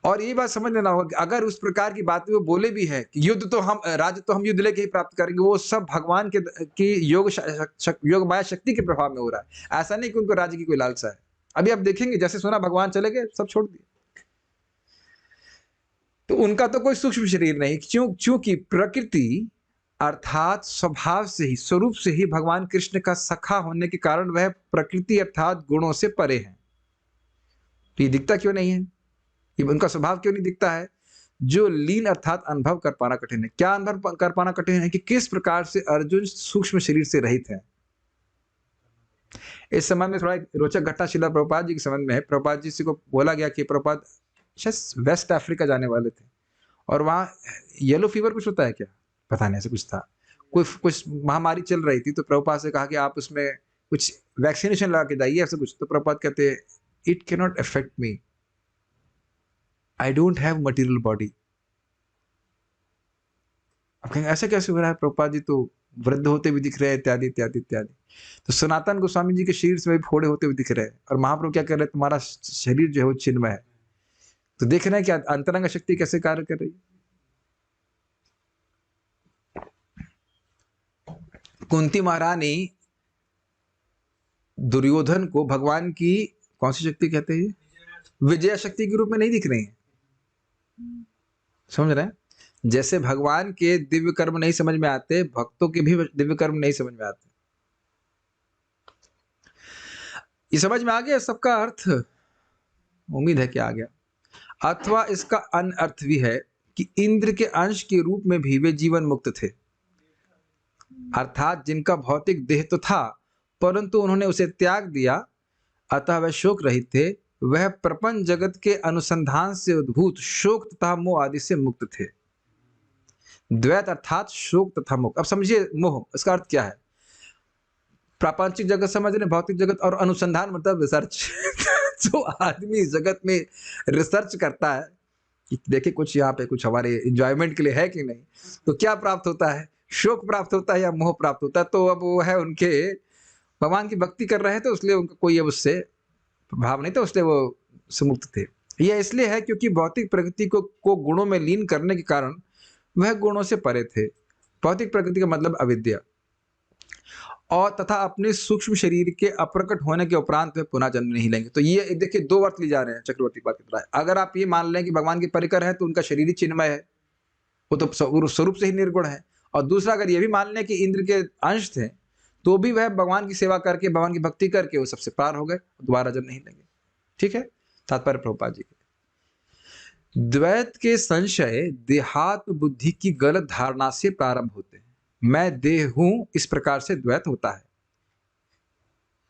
और ये बात समझ लेना होगा कि अगर उस प्रकार की बातें वो बोले भी है कि युद्ध तो हम, राज्य तो हम युद्ध लेके ही प्राप्त करेंगे, वो सब भगवान के की योग माया शक्ति के प्रभाव में हो रहा है। ऐसा नहीं कि उनको राज्य की कोई लालसा है। अभी आप देखेंगे, जैसे सुना भगवान चले गए, सब छोड़ दिए, तो उनका तो कोई सूक्ष्म शरीर नहीं, क्योंकि प्रकृति अर्थात स्वभाव से ही, स्वरूप से ही भगवान कृष्ण का सखा होने के कारण वह प्रकृति अर्थात गुणों से परे हैं। तो ये दिखता क्यों नहीं है? ये उनका स्वभाव क्यों नहीं दिखता है? जो लीन अर्थात अनुभव कर पाना कठिन है। क्या अनुभव कर पाना कठिन है? कि किस प्रकार से अर्जुन सूक्ष्म शरीर से रहित है। इस संबंध में थोड़ा रोचक घटना श्रील प्रभुपाद जी के संबंध में है। प्रभुपाद जी से को बोला गया कि प्रभुपाद शायद वेस्ट अफ्रीका जाने वाले थे, और वहाँ येलो फीवर कुछ होता है क्या, पता नहीं, ऐसा कुछ था, कुछ महामारी चल रही थी। तो प्रभुपाद से कहा कि आप उसमें कुछ वैक्सीनेशन लगा के जाइए, ऐसा कुछ। तो प्रभुपाद कहते हैं, it can not affect me, I don't have material body. आप कहेंगे ऐसा कैसे हो रहा है, प्रभुपाद जी तो वृद्ध होते भी दिख रहे हैं, इत्यादि इत्यादि इत्यादि। तो सनातन गोस्वामी जी के शरीर से भी फोड़े होते हुए दिख रहे हैं, और महाप्रभु क्या कर रहे हैं, तुम्हारा शरीर जो है वो चिन्मय है। तो देख रहे हैं कि अंतरंग शक्ति कैसे कार्य कर रही है। कुंती महारानी दुर्योधन को भगवान की कौन सी शक्ति कहते हैं? विजया शक्ति के रूप में नहीं दिख रही है। समझ रहे हैं? जैसे भगवान के दिव्य कर्म नहीं समझ में आते, भक्तों के भी दिव्य कर्म नहीं समझ में आते। ये समझ में आ गया सबका अर्थ? उम्मीद है कि आ गया। अथवा इसका अन्य अर्थ भी है कि इंद्र के अंश के रूप में भी वे जीवन मुक्त थे, अर्थात जिनका भौतिक देह तो था परंतु उन्होंने उसे त्याग दिया, अतः वह शोक रहित थे। वह प्रपंच जगत के अनुसंधान से उद्भूत शोक तथा मोह आदि से मुक्त थे। द्वैत अर्थात शोक तथा मोह। अब समझिए मोह, इसका अर्थ क्या है? प्रापंचिक जगत समझ रहे, भौतिक जगत, और अनुसंधान मतलब रिसर्च। जो आदमी जगत में रिसर्च करता है कि देखे कुछ यहाँ पे कुछ हमारे एंजॉयमेंट के लिए है कि नहीं, तो क्या प्राप्त होता है? शोक प्राप्त होता है या मोह प्राप्त होता है? तो अब वो है, उनके भगवान की भक्ति कर रहे हैं तो इसलिए उनका कोई अब उससे प्रभाव नहीं था, उसलिए वो से मुक्त थे। यह इसलिए है क्योंकि भौतिक प्रकृति को गुणों में लीन करने के कारण वह गुणों से परे थे। भौतिक प्रकृति का मतलब अविद्या, और तथा अपने सूक्ष्म शरीर के अप्रकट होने के उपरांत वे पुनः जन्म नहीं लेंगे। तो ये देखिए दो अर्थ ली जा रहे हैं चक्रवर्ती बात की तरह। अगर आप ये मान लें कि भगवान के परिकर है तो उनका शरीर ही चिन्मय है, वो तो स्वरूप से ही निर्गुण है। और दूसरा, अगर ये भी मान लें कि इंद्र के अंश थे तो भी वह भगवान की सेवा करके, भगवान की भक्ति करके वो सबसे पार हो गए, दोबारा जन्म नहीं लेंगे। ठीक है, तात्पर्य प्रभुपाद जी के। द्वैत के संशय देहात्म बुद्धि की गलत धारणा से प्रारंभ होते हैं। मैं देह हूं, इस प्रकार से द्वैत होता है,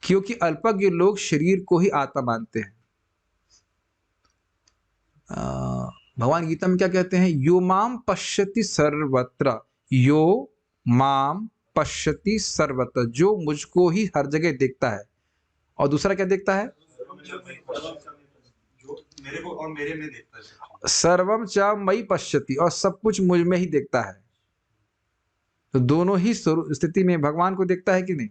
क्योंकि अल्पज्ञ लोग शरीर को ही आत्मा मानते हैं। भगवान गीता में क्या कहते हैं? यो माम पश्यति सर्वत्र, यो माम पश्यति सर्वत्र, जो मुझको ही हर जगह देखता है। और दूसरा क्या देखता है? मेरे को और मेरे में देखता है। सर्वम च मयि पश्यति, और सब कुछ मुझ में ही देखता है। तो दोनों ही स्थिति में भगवान को देखता है कि नहीं?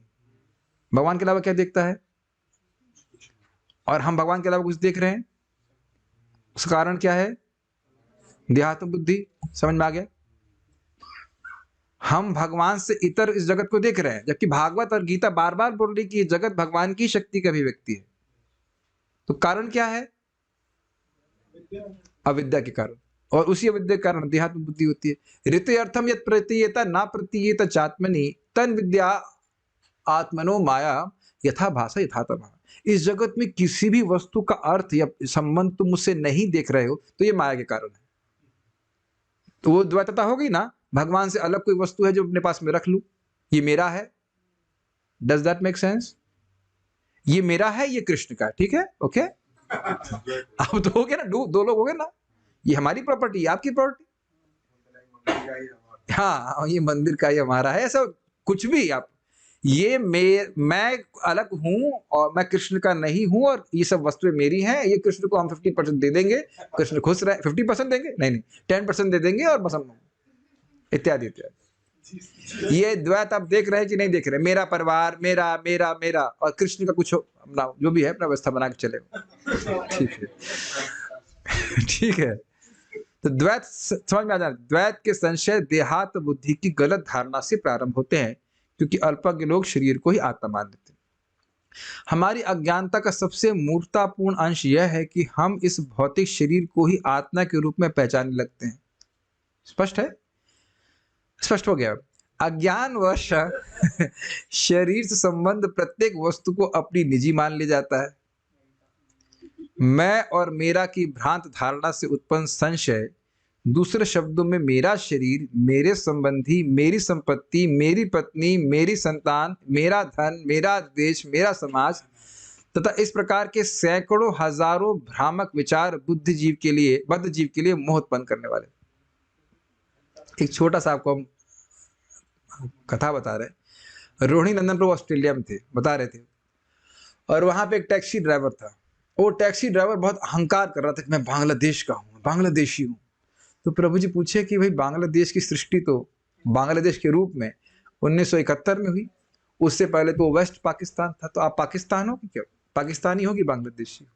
भगवान के अलावा क्या देखता है? और हम भगवान के अलावा कुछ देख रहे हैं, उसका कारण क्या है? देहात्म बुद्धि। समझ में आ गया? हम भगवान से इतर इस जगत को देख रहे हैं, जबकि भागवत और गीता बार बार बोल रही कि ये जगत भगवान की शक्ति का अभिव्यक्ति है। तो कारण क्या है? अविद्या के कारण, और उसी अविद्या के कारण देहात्म बुद्धि होती है। ऋते अर्थम यत् प्रतीयेत न प्रतीयेत चात्मनि तन विद्या आत्मनो माया यथा भाषा यथा तमः। इस जगत में किसी भी वस्तु का अर्थ या संबंध तुम मुझसे नहीं देख रहे हो तो ये माया के कारण है। तो वो द्वैतता हो गई ना, भगवान से अलग कोई वस्तु है जो अपने पास में रख लूं, ये मेरा है, डज दैट मेक सेंस? ये मेरा है, ये कृष्ण का है, ठीक है, ओके। अब तो हो गया ना, दो लोग हो गए ना, ये हमारी प्रॉपर्टी, आपकी प्रॉपर्टी। हाँ, ये मंदिर का ही हमारा है, ऐसा कुछ भी आप, ये मैं अलग हूं और मैं कृष्ण का नहीं हूं, और ये सब वस्तुएं मेरी हैं, ये कृष्ण को हम 50% दे देंगे, कृष्ण खुश रहे। 50% देंगे? नहीं, 10% दे देंगे, और बस हम इत्यादि इत्यादि। ये द्वैत आप देख रहे हैं कि नहीं देख रहे? मेरा परिवार, मेरा मेरा मेरा, और कृष्ण का कुछ अपना जो भी है अपना व्यवस्था बना के चले। ठीक है, ठीक है। तो द्वैत समझ में आ जाए, द्वैत के संशय देहात बुद्धि की गलत धारणा से प्रारंभ होते हैं, क्योंकि अल्पज्ञ लोग शरीर को ही आत्मा मान लेते हैं। हमारी अज्ञानता का सबसे मूर्खतापूर्ण अंश यह है कि हम इस भौतिक शरीर को ही आत्मा के रूप में पहचानने लगते हैं। स्पष्ट है? स्पष्ट हो गया? अज्ञानवश शरीर से संबंध प्रत्येक वस्तु को अपनी निजी मान लिया जाता है। मैं और मेरा की भ्रांत धारणा से उत्पन्न संशय, दूसरे शब्दों में मेरा शरीर, मेरे संबंधी, मेरी संपत्ति, मेरी पत्नी, मेरी संतान, मेरा धन, मेरा देश, मेरा समाज तथा इस प्रकार के सैकड़ों हजारों भ्रामक विचार बद्ध जीव के लिए मोह उत्पन्न करने वाले। एक छोटा सा आपको हम कथा बता रहे। रोहिणी नंदन प्रभु ऑस्ट्रेलिया में थे, बता रहे थे, और वहां पे एक टैक्सी ड्राइवर था। वो टैक्सी ड्राइवर बहुत अहंकार कर रहा था कि मैं बांग्लादेश का हूँ, बांग्लादेशी हूँ। तो प्रभु जी पूछे कि भाई बांग्लादेश की सृष्टि तो बांग्लादेश के रूप में 1971 में हुई, उससे पहले तो वेस्ट पाकिस्तान था, तो आप पाकिस्तान हो कि क्या, पाकिस्तानी हो कि बांग्लादेशी?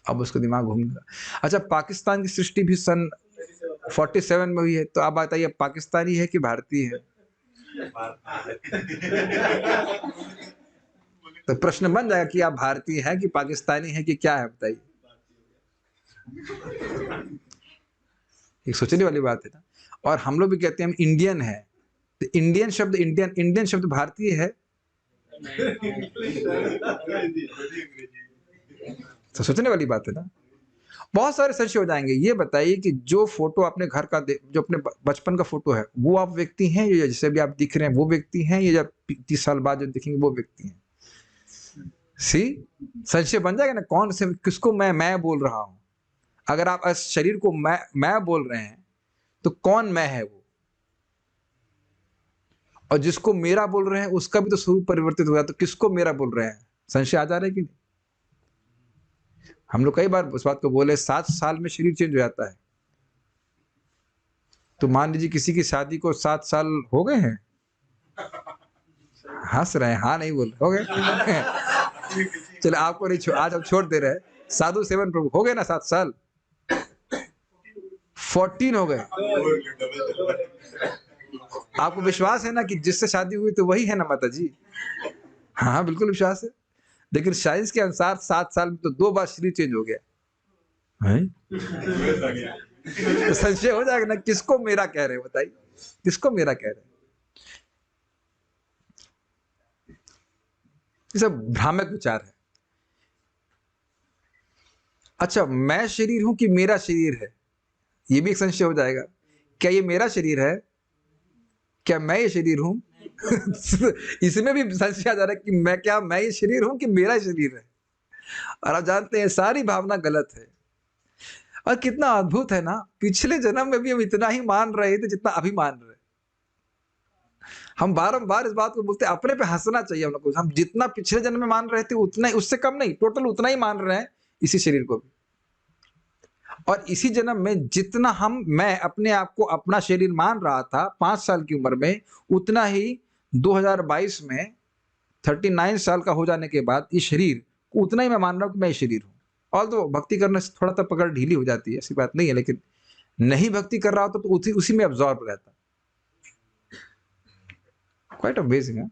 अब उसको दिमाग घूम गया। अच्छा, पाकिस्तान की सृष्टि भी सन 47 में हुई है, तो आप बताइए पाकिस्तानी है कि भारतीय है? तो प्रश्न बन जाएगा कि आप भारतीय हैं कि पाकिस्तानी है कि क्या है, बताइए। एक सोचने वाली बात है ना। और हम लोग भी कहते हैं हम इंडियन है, तो इंडियन शब्द भारतीय है, तो सोचने वाली बात है ना। बहुत सारे संशय हो जाएंगे। ये बताइए कि जो फोटो अपने घर का जो अपने बचपन का फोटो है, वो आप व्यक्ति हैं, या जैसे भी आप दिख रहे हैं वो व्यक्ति हैं, या जब 30 साल बाद जो दिखेंगे वो व्यक्ति हैं? सी संशय बन जाएगा ना, कौन से किसको मैं बोल रहा हूं। अगर आप इस शरीर को मैं बोल रहे हैं, तो कौन मैं है वो? और जिसको मेरा बोल रहे हैं उसका भी तो स्वरूप परिवर्तित हो गया, तो किसको मेरा बोल रहे हैं? संशय आ जा रहा है कि नहीं? हम लोग कई बार उस बात को बोले, 7 साल में शरीर चेंज हो जाता है। तो मान लीजिए किसी की शादी को 7 साल हो गए हैं, हंस रहे हैं, हाँ नहीं बोल हो गए। चलो आपको नहीं, आज हम छोड़ दे रहे हैं। साधु सेवन प्रभु हो गए ना 7 साल, 14 हो गए। आपको विश्वास है ना कि जिससे शादी हुई तो वही है ना माता जी? हाँ बिल्कुल विश्वास है। लेकिन साइंस के अनुसार 7 साल में तो 2 बार शरीर चेंज हो गया है। तो संशय हो जाएगा ना, किसको मेरा कह रहे हैं, बताइए किसको मेरा कह रहे हैं? ये सब भ्रामक विचार है। अच्छा, मैं शरीर हूं कि मेरा शरीर है, ये भी एक संशय हो जाएगा। क्या ये मेरा शरीर है? क्या मैं ये शरीर हूं? इसमें भी संशय आ जा रहा है कि मैं ये शरीर हूं कि मेरा शरीर है। और आप जानते हैं सारी भावना गलत है। और कितना अद्भुत है ना, पिछले जन्म में भी हम इतना ही मान रहे थे जितना अभी मान रहे। हम बारंबार इस बात को बोलते हैं, अपने पे हंसना चाहिए हम लोग को। हम जितना पिछले जन्म में मान रहे थे उतना ही, उससे कम नहीं, टोटल उतना ही मान रहे हैं इसी शरीर को भी। और इसी जन्म में जितना मैं अपने आप को अपना शरीर मान रहा था 5 साल की उम्र में, उतना ही 2022 में 39 साल का हो जाने के बाद इस शरीर उतना ही मैं मान रहा हूं कि मैं ये शरीर हूं। और तो भक्ति करने से थोड़ा सा पकड़ ढीली हो जाती है, ऐसी बात नहीं है, लेकिन नहीं भक्ति कर रहा होता तो उसी में अब्जॉर्ब रहता। क्वाइट अमेजिंग है।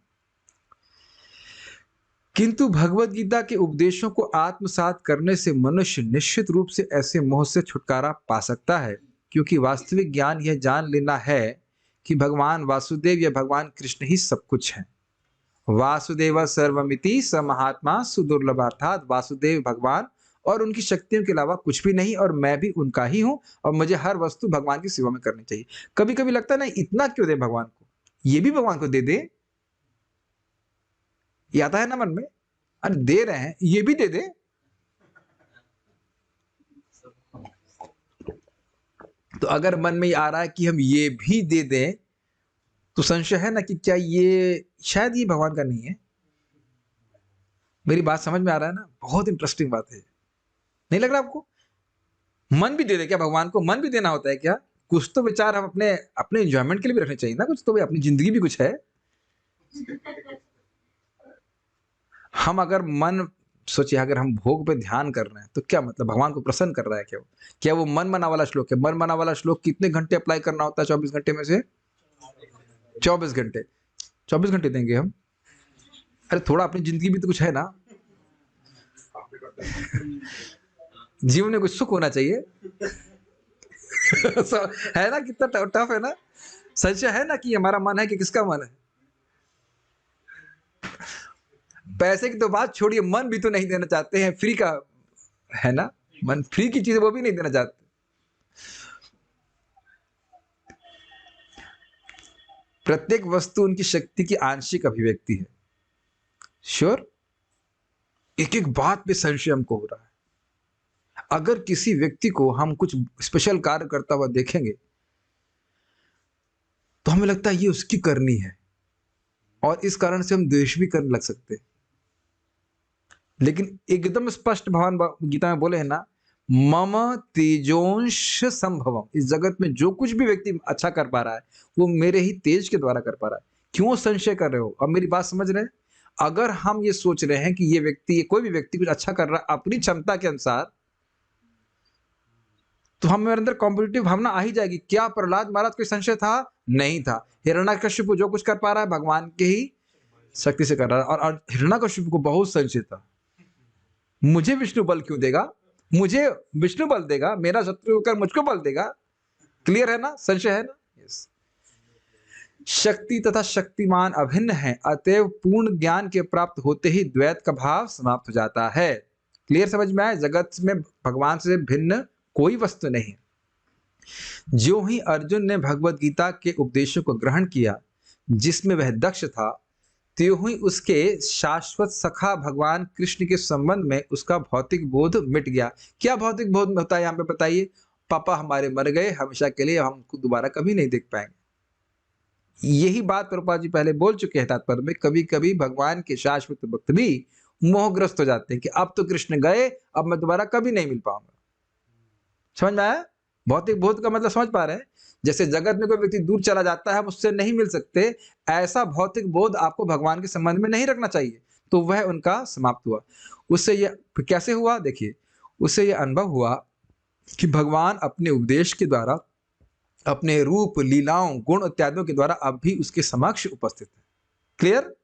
किंतु भगवत गीता के उपदेशों को आत्मसात करने से मनुष्य निश्चित रूप से ऐसे मोह से छुटकारा पा सकता है, क्योंकि वास्तविक ज्ञान यह जान लेना है कि भगवान वासुदेव या भगवान कृष्ण ही सब कुछ है। वासुदेव सर्वमिति स महात्मा सुदुर्लभ, अर्थात वासुदेव भगवान और उनकी शक्तियों के अलावा कुछ भी नहीं, और मैं भी उनका ही हूं, और मुझे हर वस्तु भगवान की सेवा में करनी चाहिए। कभी कभी लगता है ना, इतना क्यों दे भगवान को, ये भी भगवान को दे दे। ये आता है ना मन में, अरे दे रहे हैं ये भी दे दे। तो अगर मन में ये आ रहा है कि हम ये भी दे दें, तो संशय है ना कि क्या ये शायद ये भगवान का नहीं है। मेरी बात समझ में आ रहा है ना? बहुत इंटरेस्टिंग बात है, नहीं लग रहा आपको? मन भी दे दे क्या भगवान को? मन भी देना होता है क्या? कुछ तो विचार हम अपने अपने एंजॉयमेंट के लिए भी रखने चाहिए ना, कुछ तो भाई, अपनी जिंदगी भी कुछ है। हम अगर मन सोचिए, अगर हम भोग पे ध्यान कर रहे हैं तो क्या मतलब भगवान को प्रसन्न कर रहा है क्या? क्या वो मन मना वाला श्लोक है? मन मना वाला श्लोक कितने घंटे अप्लाई करना होता है 24 घंटे में से? 24 घंटे। 24 घंटे देंगे हम? अरे थोड़ा अपनी जिंदगी भी तो कुछ है ना। जीवन में कुछ सुख होना चाहिए। है ना, कितना टफ है ना। संशय है ना कि हमारा मन है कि किसका मन है। पैसे की तो बात छोड़िए, मन भी तो नहीं देना चाहते हैं, फ्री का है ना, मन फ्री की चीज वो भी नहीं देना चाहते। प्रत्येक वस्तु उनकी शक्ति की आंशिक अभिव्यक्ति है। श्योर, एक एक बात पे संशय हमको हो रहा है। अगर किसी व्यक्ति को हम कुछ स्पेशल कार्य करता हुआ देखेंगे तो हमें लगता है ये उसकी करनी है, और इस कारण से हम द्वेष भी करने लग सकते हैं। लेकिन एकदम स्पष्ट भगवान गीता में बोले हैं ना, मम तेजोंश संभवम। इस जगत में जो कुछ भी व्यक्ति अच्छा कर पा रहा है वो मेरे ही तेज के द्वारा कर पा रहा है। क्यों संशय कर रहे हो? अब मेरी बात समझ रहे हैं? अगर हम ये सोच रहे हैं कि ये व्यक्ति, कोई भी व्यक्ति कुछ अच्छा कर रहा है अपनी क्षमता के अनुसार, तो हमें अंदर कॉम्पिटिटिव भावना आ ही जाएगी। क्या प्रहलाद महाराज कोई संशय था? नहीं था। हिरण्यकश्यप जो कुछ कर पा रहा है भगवान के ही शक्ति से कर रहा है। और हिरण्यकश्यप को बहुत संशय था, मुझे विष्णु बल क्यों देगा, मुझे विष्णु बल देगा, मेरा शत्रु होकर मुझको बल देगा। क्लियर है ना? संशय है ना? यस। शक्ति तथा शक्तिमान अभिन्न है, अतएव पूर्ण ज्ञान के प्राप्त होते ही द्वैत का भाव समाप्त हो जाता है। क्लियर, समझ में आए? जगत में भगवान से भिन्न कोई वस्तु नहीं। जो ही अर्जुन ने भगवत गीता के उपदेशों को ग्रहण किया जिसमें वह दक्ष था, त्यों ही उसके शाश्वत सखा भगवान कृष्ण के संबंध में उसका भौतिक बोध मिट गया। क्या भौतिक बोध होता है यहाँ पे बताइए? पापा हमारे मर गए हमेशा के लिए, हम उनको दोबारा कभी नहीं देख पाएंगे। यही बात प्रभुपाद जी पहले बोल चुके हैं तात्पर्य में। कभी कभी भगवान के शाश्वत भक्त भी मोहग्रस्त हो जाते हैं कि अब तो कृष्ण गए, अब मैं दोबारा कभी नहीं मिल पाऊंगा। समझ में आया? भौतिक बोध का मतलब समझ पा रहे हैं? जैसे जगत में कोई व्यक्ति दूर चला जाता है, हम उससे नहीं मिल सकते, ऐसा भौतिक बोध आपको भगवान के संबंध में नहीं रखना चाहिए। तो वह उनका समाप्त हुआ। उससे यह कैसे हुआ? देखिए, उससे यह अनुभव हुआ कि भगवान अपने उपदेश के द्वारा, अपने रूप, लीलाओं, गुण इत्यादियों के द्वारा अब भी उसके समक्ष उपस्थित है। क्लियर?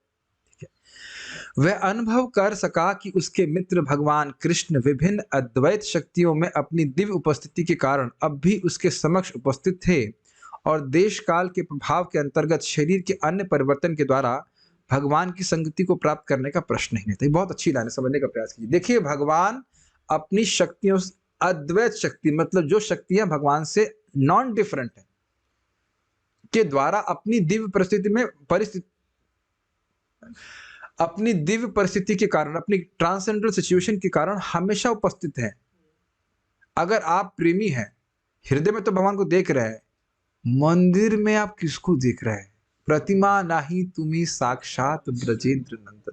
वह अनुभव कर सका कि उसके मित्र भगवान कृष्ण विभिन्न अद्वैत शक्तियों में अपनी दिव्य उपस्थिति के कारण अब भी उसके समक्ष उपस्थित थे, और देश काल के प्रभाव के अंतर्गत शरीर के अन्य परिवर्तन के द्वारा भगवान की संगति को प्राप्त करने का प्रश्न ही नहीं था। बहुत अच्छी लाइन है, समझने का प्रयास कीजिए। देखिए, भगवान अपनी शक्तियों, अद्वैत शक्ति मतलब जो शक्तियां भगवान से नॉन डिफरेंट है, के द्वारा अपनी दिव्य परिस्थिति के कारण, अपनी ट्रांसेंडेंटल सिचुएशन के कारण हमेशा उपस्थित है। अगर आप प्रेमी हैं, हृदय में तो भगवान को देख रहे हैं, मंदिर में आप किसको देख रहे हैं? प्रतिमा नाही तुम्ही साक्षात ब्रजेंद्र नंदन।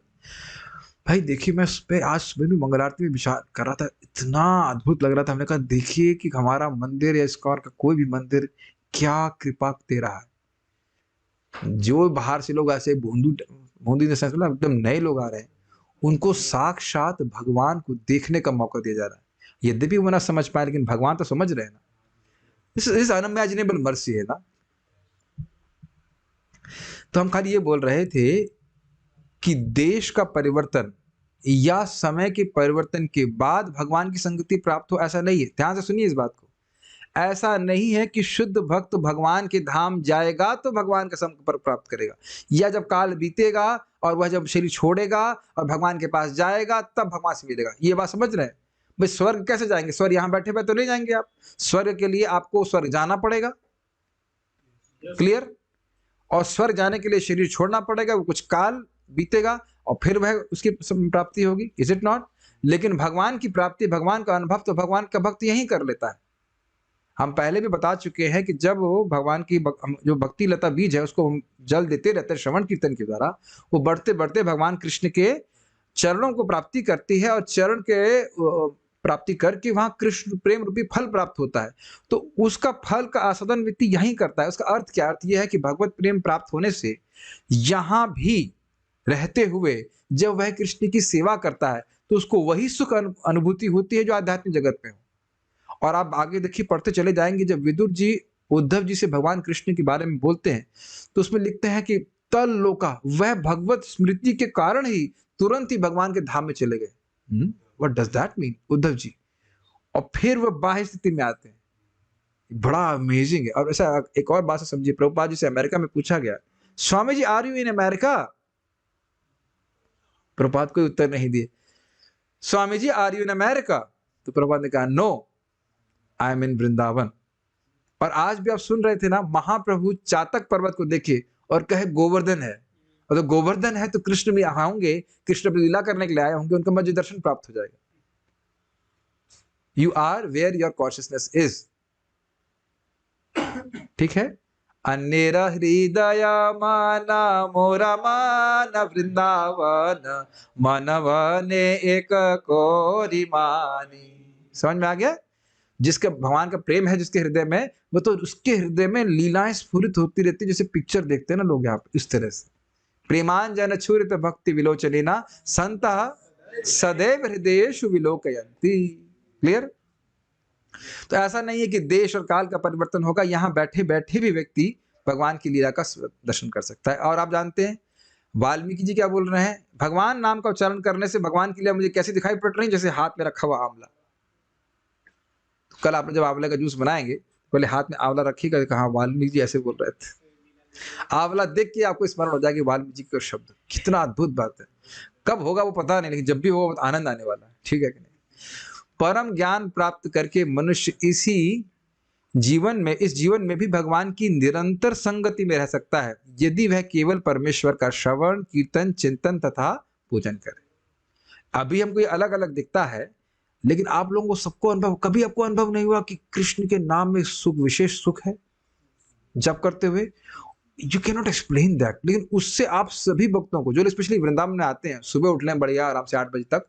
भाई देखिए, मैं आज सुबह भी मंगल आरती में विचार कर रहा था, इतना अद्भुत लग रहा था। हमने कहा देखिए कि हमारा मंदिर या स्कॉर का कोई भी मंदिर क्या कृपा दे रहा है। जो बाहर से लोग ऐसे बूंदी एकदम नए लोग आ रहे हैं, उनको साक्षात भगवान को देखने का मौका दिया जा रहा है। यद्यपि वो ना समझ पाए, लेकिन भगवान तो समझ रहे हैं ना। इस अनइमेजिनेबल मर्सी है ना। तो हम खाली ये बोल रहे थे कि देश का परिवर्तन या समय के परिवर्तन के बाद भगवान की संगति प्राप्त हो, ऐसा नहीं है। ध्यान से सुनिए इस बात को। ऐसा नहीं है कि शुद्ध भक्त भगवान के धाम जाएगा तो भगवान का संपर्क प्राप्त करेगा, या जब काल बीतेगा और वह जब शरीर छोड़ेगा और भगवान के पास जाएगा तब भगवान से मिलेगा। ये बात समझ रहे हैं? भाई स्वर्ग कैसे जाएंगे? स्वर्ग यहां बैठे बैठे तो नहीं जाएंगे आप। स्वर्ग के लिए आपको स्वर्ग जाना पड़ेगा। क्लियर? और स्वर्ग जाने के लिए शरीर छोड़ना पड़ेगा, वो कुछ काल बीतेगा और फिर वह उसकी प्राप्ति होगी, इज इट नॉट? लेकिन भगवान की प्राप्ति, भगवान का अनुभव तो भगवान का भक्त यही कर लेता है। हम पहले भी बता चुके हैं कि जब वो भगवान की जो भक्ति लता बीज है उसको हम जल देते रहते हैं श्रवण कीर्तन के द्वारा, वो बढ़ते बढ़ते भगवान कृष्ण के चरणों को प्राप्ति करती है और चरण के प्राप्ति करके वहां कृष्ण प्रेम रूपी फल प्राप्त होता है। तो उसका फल का आस्वादन व्यक्ति यही करता है। उसका अर्थ क्या? अर्थ यह है कि भगवत प्रेम प्राप्त होने से यहां भी रहते हुए जब वह कृष्ण की सेवा करता है तो उसको वही सुख अनुभूति होती है जो आध्यात्मिक जगत में हो। और आप आगे देखिए, पढ़ते चले जाएंगे, जब विदुर जी उद्धव जी से भगवान कृष्ण के बारे में बोलते हैं तो उसमें लिखते हैं कि तल लोका, वह भगवत स्मृति के कारण ही तुरंत ही भगवान के धाम में चले गए। What does that mean? Uddhav ji, और फिर वह बाह्य स्थिति में आते हैं। बड़ा अमेजिंग है। और ऐसा एक और बात से समझिए, प्रभुपाद जी से अमेरिका में पूछा गया, Swami ji are you in America? Prabhupada कोई उत्तर नहीं दिए। Swami ji are you in America? तो प्रभुपाद ने कहा no, I am in Vrindavan. और आज भी आप सुन रहे थे ना, महाप्रभु चातक पर्वत को देखे और कहे गोवर्धन है, और तो गोवर्धन है तो कृष्ण भी होंगे, कृष्ण भी लीला करने के लिए आए होंगे, उनका मध्य दर्शन प्राप्त हो जाएगा। You are where your consciousness is. ठीक है? अन्येरा हृदय माना मोरा मान वृंदावन, मनवने एक कोरि मानी। समझ में आ गया? जिसके भगवान का प्रेम है जिसके हृदय में, वो तो उसके हृदय में लीलाएं स्फुरित होती रहती, जैसे पिक्चर देखते हैं ना लोग यहाँ पे, इस तरह से। प्रेमांजन छुरित भक्ति विलोचनेना संतः सदैव हृदयेषु विलोकयन्ति। क्लियर? तो ऐसा नहीं है कि देश और काल का परिवर्तन होगा, यहाँ बैठे बैठे भी व्यक्ति भगवान की लीला का दर्शन कर सकता है। और आप जानते हैं वाल्मीकि जी क्या बोल रहे हैं? भगवान नाम का उच्चारण करने से भगवान की लीला मुझे कैसी दिखाई पड़ रही है? जैसे हाथ में रखा हुआ आंवला। कल आपने जब आंवले का जूस बनाएंगे, पहले हाथ में आंवला रखिएगा, कहा वाल्मीकि जी ऐसे बोल रहे थे। आंवला देख के आपको स्मरण हो जाएगा वाल्मीकि जी के शब्द। कितना अद्भुत बात है। कब होगा वो पता नहीं, लेकिन जब भी होगा आनंद आने वाला है। ठीक है कि नहीं? परम ज्ञान प्राप्त करके मनुष्य इस जीवन में भी भगवान की निरंतर संगति में रह सकता है, यदि वह केवल परमेश्वर का श्रवण कीर्तन चिंतन तथा पूजन करे। अभी हमको ये अलग अलग दिखता है, लेकिन आप लोगों को सबको अनुभव, कभी आपको अनुभव नहीं हुआ कि कृष्ण के नाम में सुख, विशेष सुख है जप करते हुए? You can not explain that. लेकिन उससे आप सभी भक्तों को, जो स्पेशली वृंदावन में आते हैं, सुबह उठ लें बढ़िया आराम से 8 बजे तक,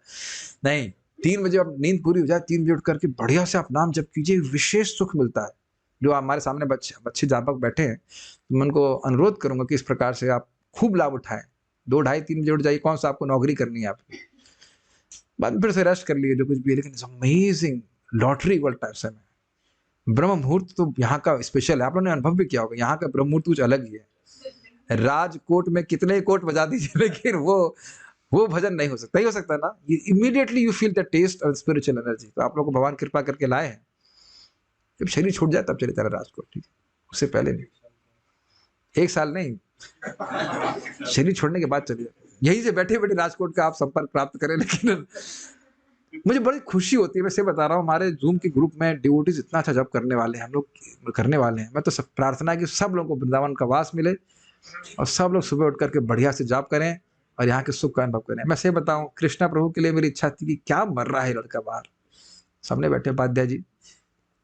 नहीं 3 बजे आप नींद पूरी हो जाए, 3 बजे उठ करके बढ़िया से आप नाम जप कीजिए, विशेष सुख मिलता है। जो हमारे सामने बच्चे जापक बैठे हैं, तो मैं उनको अनुरोध करूंगा कि इस प्रकार से आप खूब लाभ उठाएं। 2, ढाई 3 बजे उठ जाइए, कौन सा आपको नौकरी करनी है आपकी, बाद में फिर से रेस्ट कर लिए जो कुछ भी है। लेकिन अमेजिंग लॉटरी वाला टाइप समय, ब्रह्म मुहूर्त तो यहाँ का स्पेशल है। आप लोगों ने अनुभव भी किया होगा, यहाँ का ब्रह्म मुहूर्त कुछ अलग ही है। राजकोट में कितने कोट बजा दीजिए, लेकिन वो भजन नहीं हो सकता, नहीं हो सकता ना। Immediately you feel the taste of spiritual energy. तो आप लोग को भगवान कृपा करके लाए हैं, जब शरीर छूट जाए तब चले जाना राजकोट, ठीक है? उससे पहले नहीं, 1 साल नहीं, शरीर छोड़ने के बाद चले जाए। यहीं से बैठे बैठे राजकोट का आप संपर्क प्राप्त करें। लेकिन मुझे बड़ी खुशी होती है, मैं से बता रहा हूँ, हमारे जूम के ग्रुप में डिवोटीज इतना अच्छा जप करने वाले हैं, हम लोग करने वाले हैं। मैं तो सब प्रार्थना है कि सब लोगों को वृंदावन का वास मिले और सब लोग सुबह उठ करके बढ़िया से जाप करें और यहाँ के सुख का अनुभव करें। मैं से बताऊं, कृष्णा प्रभु के लिए मेरी इच्छा थी कि क्या मर रहा है लड़का बाहर, सामने बैठे उपाध्याय जी,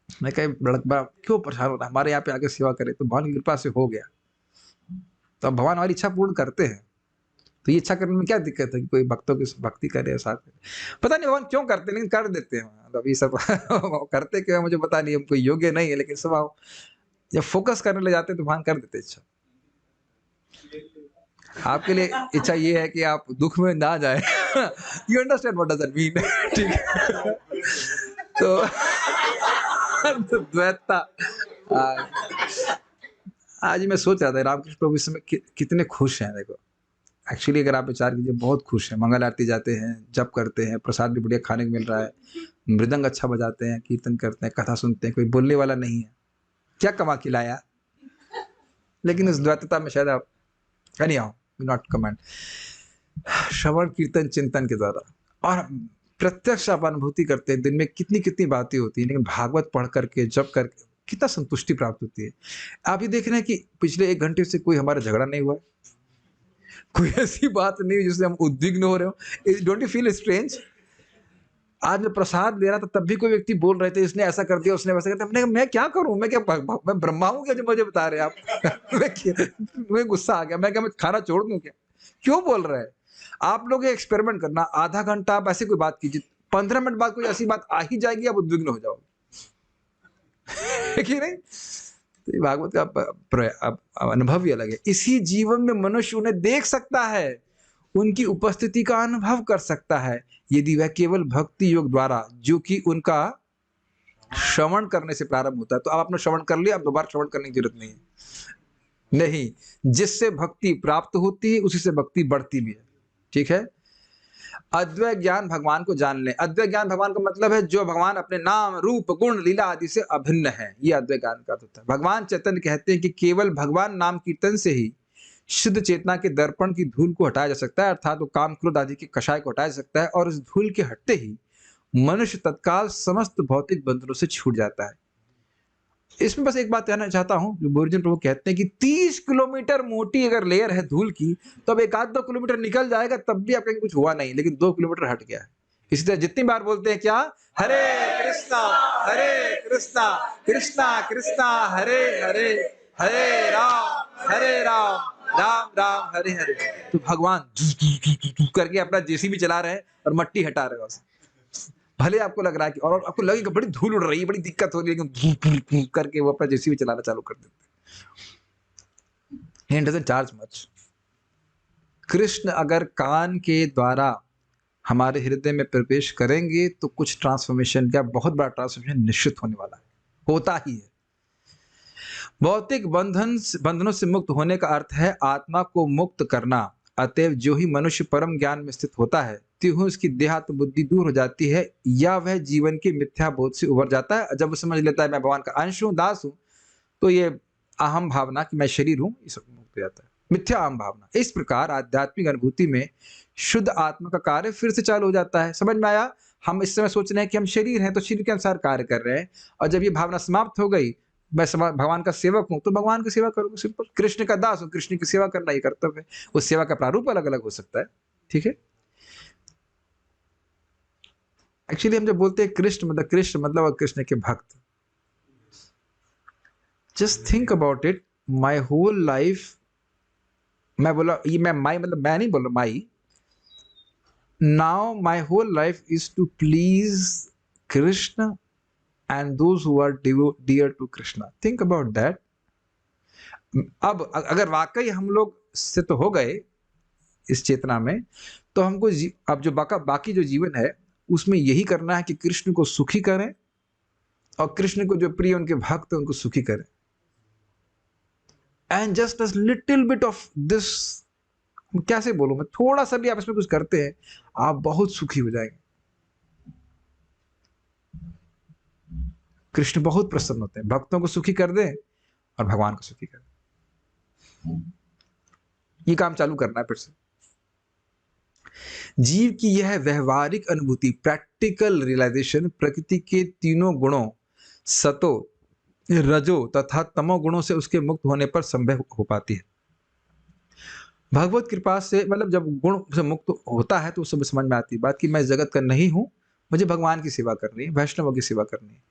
मैं कहे लड़का क्यों परेशान हो रहा है, हमारे यहाँ पे आके सेवा करे। तो भगवान की कृपा से हो गया। तो अब भगवान हमारी इच्छा पूर्ण करते हैं, तो ये इच्छा करने में क्या दिक्कत है कि कोई भक्तों की भक्ति करे साथ में। पता नहीं भगवान क्यों करते, लेकिन कर देते हैं। मतलब ये सब करते क्यों मुझे पता नहीं, हम कोई योग्य नहीं है, लेकिन स्वभाव जब फोकस करने ले जाते हैं तो भगवान कर देते इच्छा। आपके लिए इच्छा ये है कि आप दुख में ना जाए। You understand what does that mean? ठीक है? तो द्वैतता, आज मैं सोच रहा था रामकृष्ण प्रभु इस समय कितने खुश हैं। देखो एक्चुअली अगर आप विचार कीजिए, बहुत खुश हैं। मंगल आरती जाते हैं, जप करते हैं, प्रसाद भी बढ़िया खाने को मिल रहा है, मृदंग अच्छा बजाते हैं, कीर्तन करते हैं, कथा सुनते हैं, कोई बोलने वाला नहीं है, क्या कमा के लाया। लेकिन इस द्वैतता में शायद आप नॉट कमेंट, श्रवण कीर्तन चिंतन के द्वारा और प्रत्यक्ष आप अनुभूति करते हैं। दिन में कितनी कितनी बातें होती हैं, लेकिन भागवत पढ़ करके जप करके कितना संतुष्टि प्राप्त होती है। आप ये देख रहे हैं कि पिछले 1 घंटे से कोई हमारा झगड़ा नहीं हुआ है, कोई ऐसी बात नहीं हुई जिससे हम उद्विग्न हो रहे हो। Don't you feel strange? आज मैं प्रसाद ले रहा था तब भी कोई व्यक्ति बोल रहे थे इसने ऐसा कर दिया उसने वैसा कर दिया। हमने कहा मैं क्या करूं, मैं क्या मैं ब्रह्मा हूं क्या जो मुझे बता रहे हैं आप? मुझे गुस्सा आ गया, मैं क्या मैं खाना छोड़ दूं क्या? क्यों बोल रहे हैं? आप लोग ये एक्सपेरिमेंट करना, आधा घंटा आप ऐसे कोई बात कीजिए, 15 मिनट बाद कोई ऐसी बात आ ही जाएगी, आप उद्विग्न हो जाओगे। है कि नहीं? तो ये भागवत का अनुभव ही अलग है। इसी जीवन में मनुष्य उन्हें देख सकता है, उनकी उपस्थिति का अनुभव कर सकता है, यदि वह केवल भक्ति योग द्वारा, जो कि उनका श्रवण करने से प्रारंभ होता है। तो आप अपना श्रवण कर लिया, अब दोबारा श्रवण करने की जरूरत नहीं है। नहीं, जिससे भक्ति प्राप्त होती है उसी से भक्ति बढ़ती भी है। ठीक है? अद्वैत ज्ञान भगवान को जान ले। अद्वैत ज्ञान भगवान का मतलब है जो भगवान अपने नाम रूप गुण लीला आदि से अभिन्न है, ये अद्वैत ज्ञान का अर्थ होता है। भगवान चैतन्य कहते हैं कि केवल भगवान नाम कीर्तन से ही शुद्ध चेतना के दर्पण की धूल को हटाया जा सकता है, अर्थात वो काम क्रोध आदि के कषाय को हटाया जा सकता है, और उस धूल के हटते ही मनुष्य तत्काल समस्त भौतिक बंधनों से छूट जाता है। इसमें बस एक बात कहना चाहता हूं, जो बोरिजन प्रभु कहते हैं कि 30 किलोमीटर मोटी अगर लेयर है धूल की, तो अब 1-2 किलोमीटर निकल जाएगा तब भी आप कहेंगे कुछ हुआ नहीं, लेकिन 2 किलोमीटर हट गया है। इसी तरह जितनी बार बोलते हैं क्या, हरे कृष्णा कृष्णा कृष्णा हरे हरे, हरे राम राम राम हरे हरे, तो भगवान करके अपना जेसीबी चला रहे हैं और मट्टी हटा रहे हैं। भले आपको लग रहा है कि, और आपको लगेगा बड़ी धूल उड़ रही है, बड़ी दिक्कत हो रही है, लेकिन करके वो अपना जेसीबी चलाना चालू कर देते हैं। He doesn't charge much। Krishna अगर कान के द्वारा हमारे हृदय में प्रवेश करेंगे तो कुछ ट्रांसफॉर्मेशन, क्या बहुत बड़ा ट्रांसफॉर्मेशन निश्चित होने वाला है, होता ही है। भौतिक बंधनों से मुक्त होने का अर्थ है आत्मा को मुक्त करना। अतएव जो ही मनुष्य परम ज्ञान में स्थित होता है, त्यों उसकी देहात्म बुद्धि दूर हो जाती है, या वह जीवन के मिथ्या बोध से उबर जाता है। जब वो समझ लेता है मैं भगवान का अंश हूं, दास हूं, तो ये अहम भावना कि मैं शरीर हूं, ये सब मुक्त हो जाता है, मिथ्या अहम भावना। इस प्रकार आध्यात्मिक अनुभूति में शुद्ध आत्मा का कार्य फिर से चालू हो जाता है। समझ में आया? हम इस समय सोच रहे हैं कि हम शरीर हैं तो शरीर के अनुसार कार्य कर रहे हैं, और जब ये भावना समाप्त हो गई, मैं भगवान का सेवक हूं, तो भगवान की सेवा करोगे, सिंपल। कृष्ण का दास हूं, कृष्ण की सेवा करना ही कर्तव्य है। उस सेवा का प्रारूप अलग अलग हो सकता है। ठीक है? एक्चुअली हम जब बोलते हैं कृष्ण मतलब कृष्ण के भक्त। Just think about it, my whole life, मैं बोला ये मैं मतलब मैं नहीं बोल रहा my, now my whole life is to please Krishna and those who are dear to Krishna. Think about that. अब अगर वाकई हम लोग स्थित हो गए इस चेतना में, तो हमको अब जो बाकी जो जीवन है उसमें यही करना है कि कृष्ण को सुखी करें, और कृष्ण को जो प्रिय उनके भक्त उनको सुखी करें। And just a little bit of this, कैसे बोलूं मैं, थोड़ा सा भी आप इसमें कुछ करते हैं, आप बहुत सुखी हो जाएंगे। कृष्ण बहुत प्रसन्न होते हैं, भक्तों को सुखी कर दें और भगवान को सुखी कर दें। ये काम चालू करना है फिर से। जीव की यह व्यवहारिक अनुभूति, प्रैक्टिकल रियलाइजेशन, प्रकृति के तीनों गुणों सतो, रजो तथा तमो गुणों से उसके मुक्त होने पर संभव हो पाती है। भगवत कृपा से, मतलब जब गुण से मुक्त होता है तो उस समय समझ में आती है बात कि मैं जगत का नहीं हूं, मुझे भगवान की सेवा करनी है, वैष्णवों की सेवा करनी है।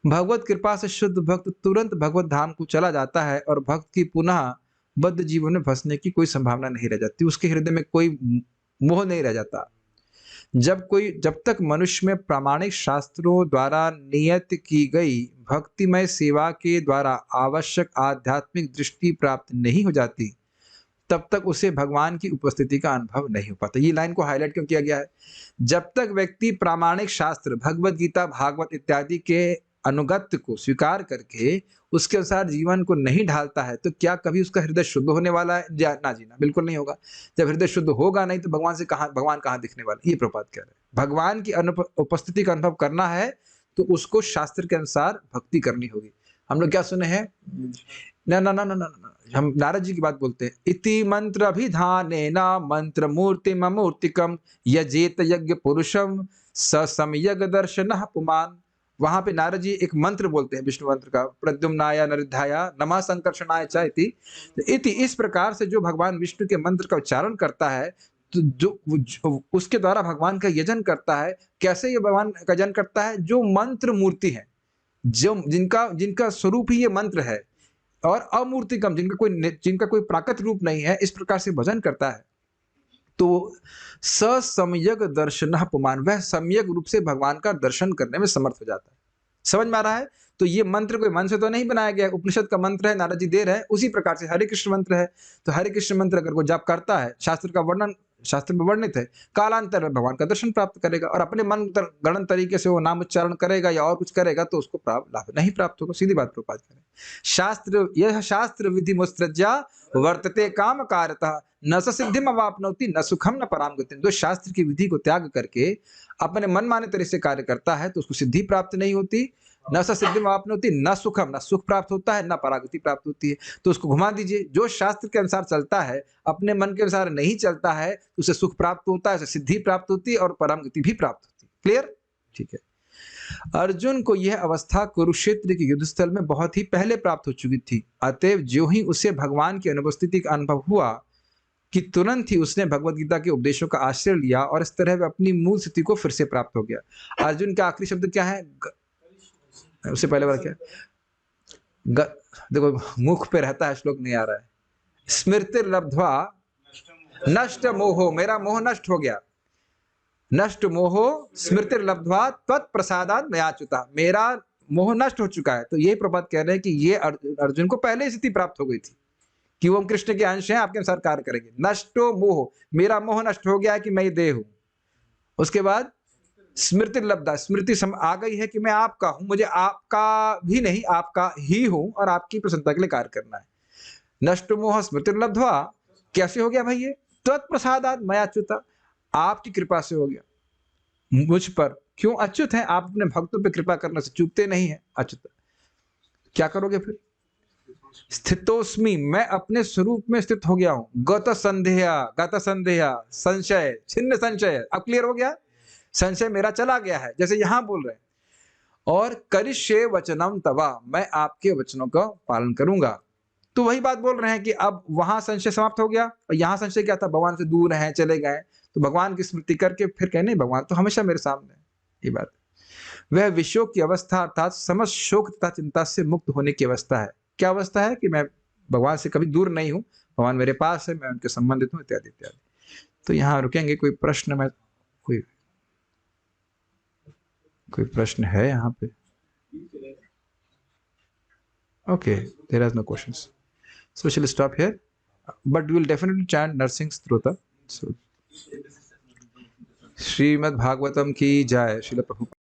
भगवत कृपा से शुद्ध भक्त तुरंत भगवत धाम को चला जाता है, और भक्त की पुनः बद्ध जीवन में फंसने की कोई संभावना नहीं रह जाती, उसके हृदय में कोई मोह नहीं रह जाता। जब तक मनुष्य में प्रामाणिक शास्त्रों द्वारा नियत की गई भक्तिमय सेवा के द्वारा आवश्यक आध्यात्मिक दृष्टि प्राप्त नहीं हो जाती, तब तक उसे भगवान की उपस्थिति का अनुभव नहीं हो पाता। ये लाइन को हाईलाइट क्यों किया गया है? जब तक व्यक्ति प्रामाणिक शास्त्र, भगवत गीता, भागवत इत्यादि के अनुगत्य को स्वीकार करके उसके अनुसार जीवन को नहीं ढालता है, तो क्या कभी उसका हृदय शुद्ध होने वाला है? ना जी ना, बिल्कुल नहीं होगा। जब हृदय शुद्ध होगा नहीं तो भगवान कहाँ दिखने वाला? ये प्रभुपाद कह रहे हैं। भगवान की उपस्थिति का अनुभव करना है तो उसको शास्त्र के अनुसार भक्ति करनी होगी। हम लोग क्या सुने हैं? ना ना ना ना ना ना, हम नारद जी की बात बोलते हैं। इति मंत्र अभिधानेन मंत्र मूर्तिम अमूर्तिकम यजेत यज्ञ पुरुषम स सम्यग दर्शनः पुमान। वहां पे नारद जी एक मंत्र बोलते हैं विष्णु मंत्र का, प्रद्युम्नाय नरिद्धाय नमः संकर्षणाय च इति। इस प्रकार से जो भगवान विष्णु के मंत्र का उच्चारण करता है, तो जो उसके द्वारा भगवान का यजन करता है। कैसे ये भगवान का यजन करता है? जो मंत्र मूर्ति है, जो जिनका स्वरूप ही ये मंत्र है, और अमूर्तिकम जिनका कोई प्राकृत रूप नहीं है, इस प्रकार से भजन करता है, तो ससम्यक दर्शन पुमान, वह सम्यक रूप से भगवान का दर्शन करने में समर्थ हो जाता है। समझ में आ रहा है? तो ये मंत्र कोई मन से तो नहीं बनाया गया, उपनिषद का मंत्र है, नारद जी दे रहे हैं। उसी प्रकार से हरे कृष्ण मंत्र है, तो हरे कृष्ण मंत्र अगर कोई जाप करता है, शास्त्र में वर्णित है, कालांतर में भगवान का दर्शन प्राप्त करेगा, और अपने मन गणन तरीके से वो नाम उच्चारण करेगा या और कुछ करेगा तो उसको लाभ नहीं प्राप्त होगा। सीधी बात प्रभुपाद करें। यह शास्त्र विधि मुत्सृज्या वर्तते काम कारतः न स सिद्धिम अवाप्नोति न सुखम न पराम गतिम। जो शास्त्र की विधि को त्याग करके अपने मन माने तरीके से कार्य करता है तो उसको सिद्धि प्राप्त नहीं होती, न स सिद्धि अवाप्नोति, न सुखम, न सुख प्राप्त होता है, न परागति प्राप्त होती है। तो उसको घुमा दीजिए। जो शास्त्र के अनुसार चलता है, अपने मन के अनुसार नहीं चलता है, तो उसे सुख प्राप्त होता है, उसे सिद्धि प्राप्त होती है और परम गति भी प्राप्त होती है। क्लियर? ठीक है। अर्जुन को यह अवस्था कुरुक्षेत्र के युद्ध स्थल में बहुत ही पहले प्राप्त हो चुकी थी। अतएव जो ही उसे भगवान की अनुपस्थिति का अनुभव हुआ कि तुरंत ही उसने भगवत गीता के उपदेशों का आश्रय लिया, और इस तरह वह अपनी मूल स्थिति को फिर से प्राप्त हो गया। अर्जुन का आखिरी शब्द क्या है? उससे पहले वाला क्या है? देखो मुख पे रहता है, श्लोक नहीं आ रहा है। स्मृति लब्ध्वा नष्ट मोहो, मेरा मोह नष्ट हो गया। नष्ट मोहो स्मृति लब्ध्वा त्वत्प्रसादात् मयाच्युता, मेरा मोह नष्ट हो चुका है। तो ये प्रभात कह रहे हैं कि ये अर्जुन को पहले स्थिति प्राप्त हो गई थी कि वो कृष्ण के अंश हैं, आपके अनुसार कार्य करेंगे। नष्टो मोह, मेरा मोह नष्ट हो गया है कि मैं ये देह हूं। उसके बाद स्मृति लब्धा, स्मृति आ गई है कि मैं आपका हूं, मुझे आपका भी नहीं आपका ही हूं, और आपकी प्रसन्नता के लिए कार्य करना है। नष्ट मोह स्मृति लब्ध्वा, कैसे हो गया भाई? ये त्वत्प्रसादात् मयाच्युता, आपकी कृपा से हो गया मुझ पर। क्यों अच्युत हैं आप? अपने भक्तों पर कृपा करने से चूकते नहीं है, अच्युत। क्या करोगे फिर? स्थितोस्मि, मैं अपने स्वरूप में स्थित हो गया हूं। गत संदेह संशय छिन्न संशय, अब क्लियर हो गया, संशय मेरा चला गया है, जैसे यहां बोल रहे हैं। और करिष्ये वचनम तवा, मैं आपके वचनों का पालन करूंगा। तो वही बात बोल रहे हैं कि अब वहां संशय समाप्त हो गया, और यहां संशय क्या था? भगवान से दूर हैं, चले गए, तो भगवान की स्मृति करके फिर कहने भगवान तो हमेशा मेरे सामने है। ये बात, वह विशोक की अवस्था अर्थात समस्त शोक तथा चिंता से मुक्त होने की अवस्था है। क्या अवस्था है? कि मैं भगवान से कभी दूर नहीं हूं, भगवान मेरे पास है, मैं उनके संबंधित हूं, इत्यादि इत्यादि। तो यहाँ रुकेंगे। कोई प्रश्न में कोई प्रश्न है यहाँ पे? Okay, there are no questions, so shall stop here, but we will definitely chant Narsingh स्तोत्र। So श्रीमद् भागवतम की जय। श्रील प्रभुपाद।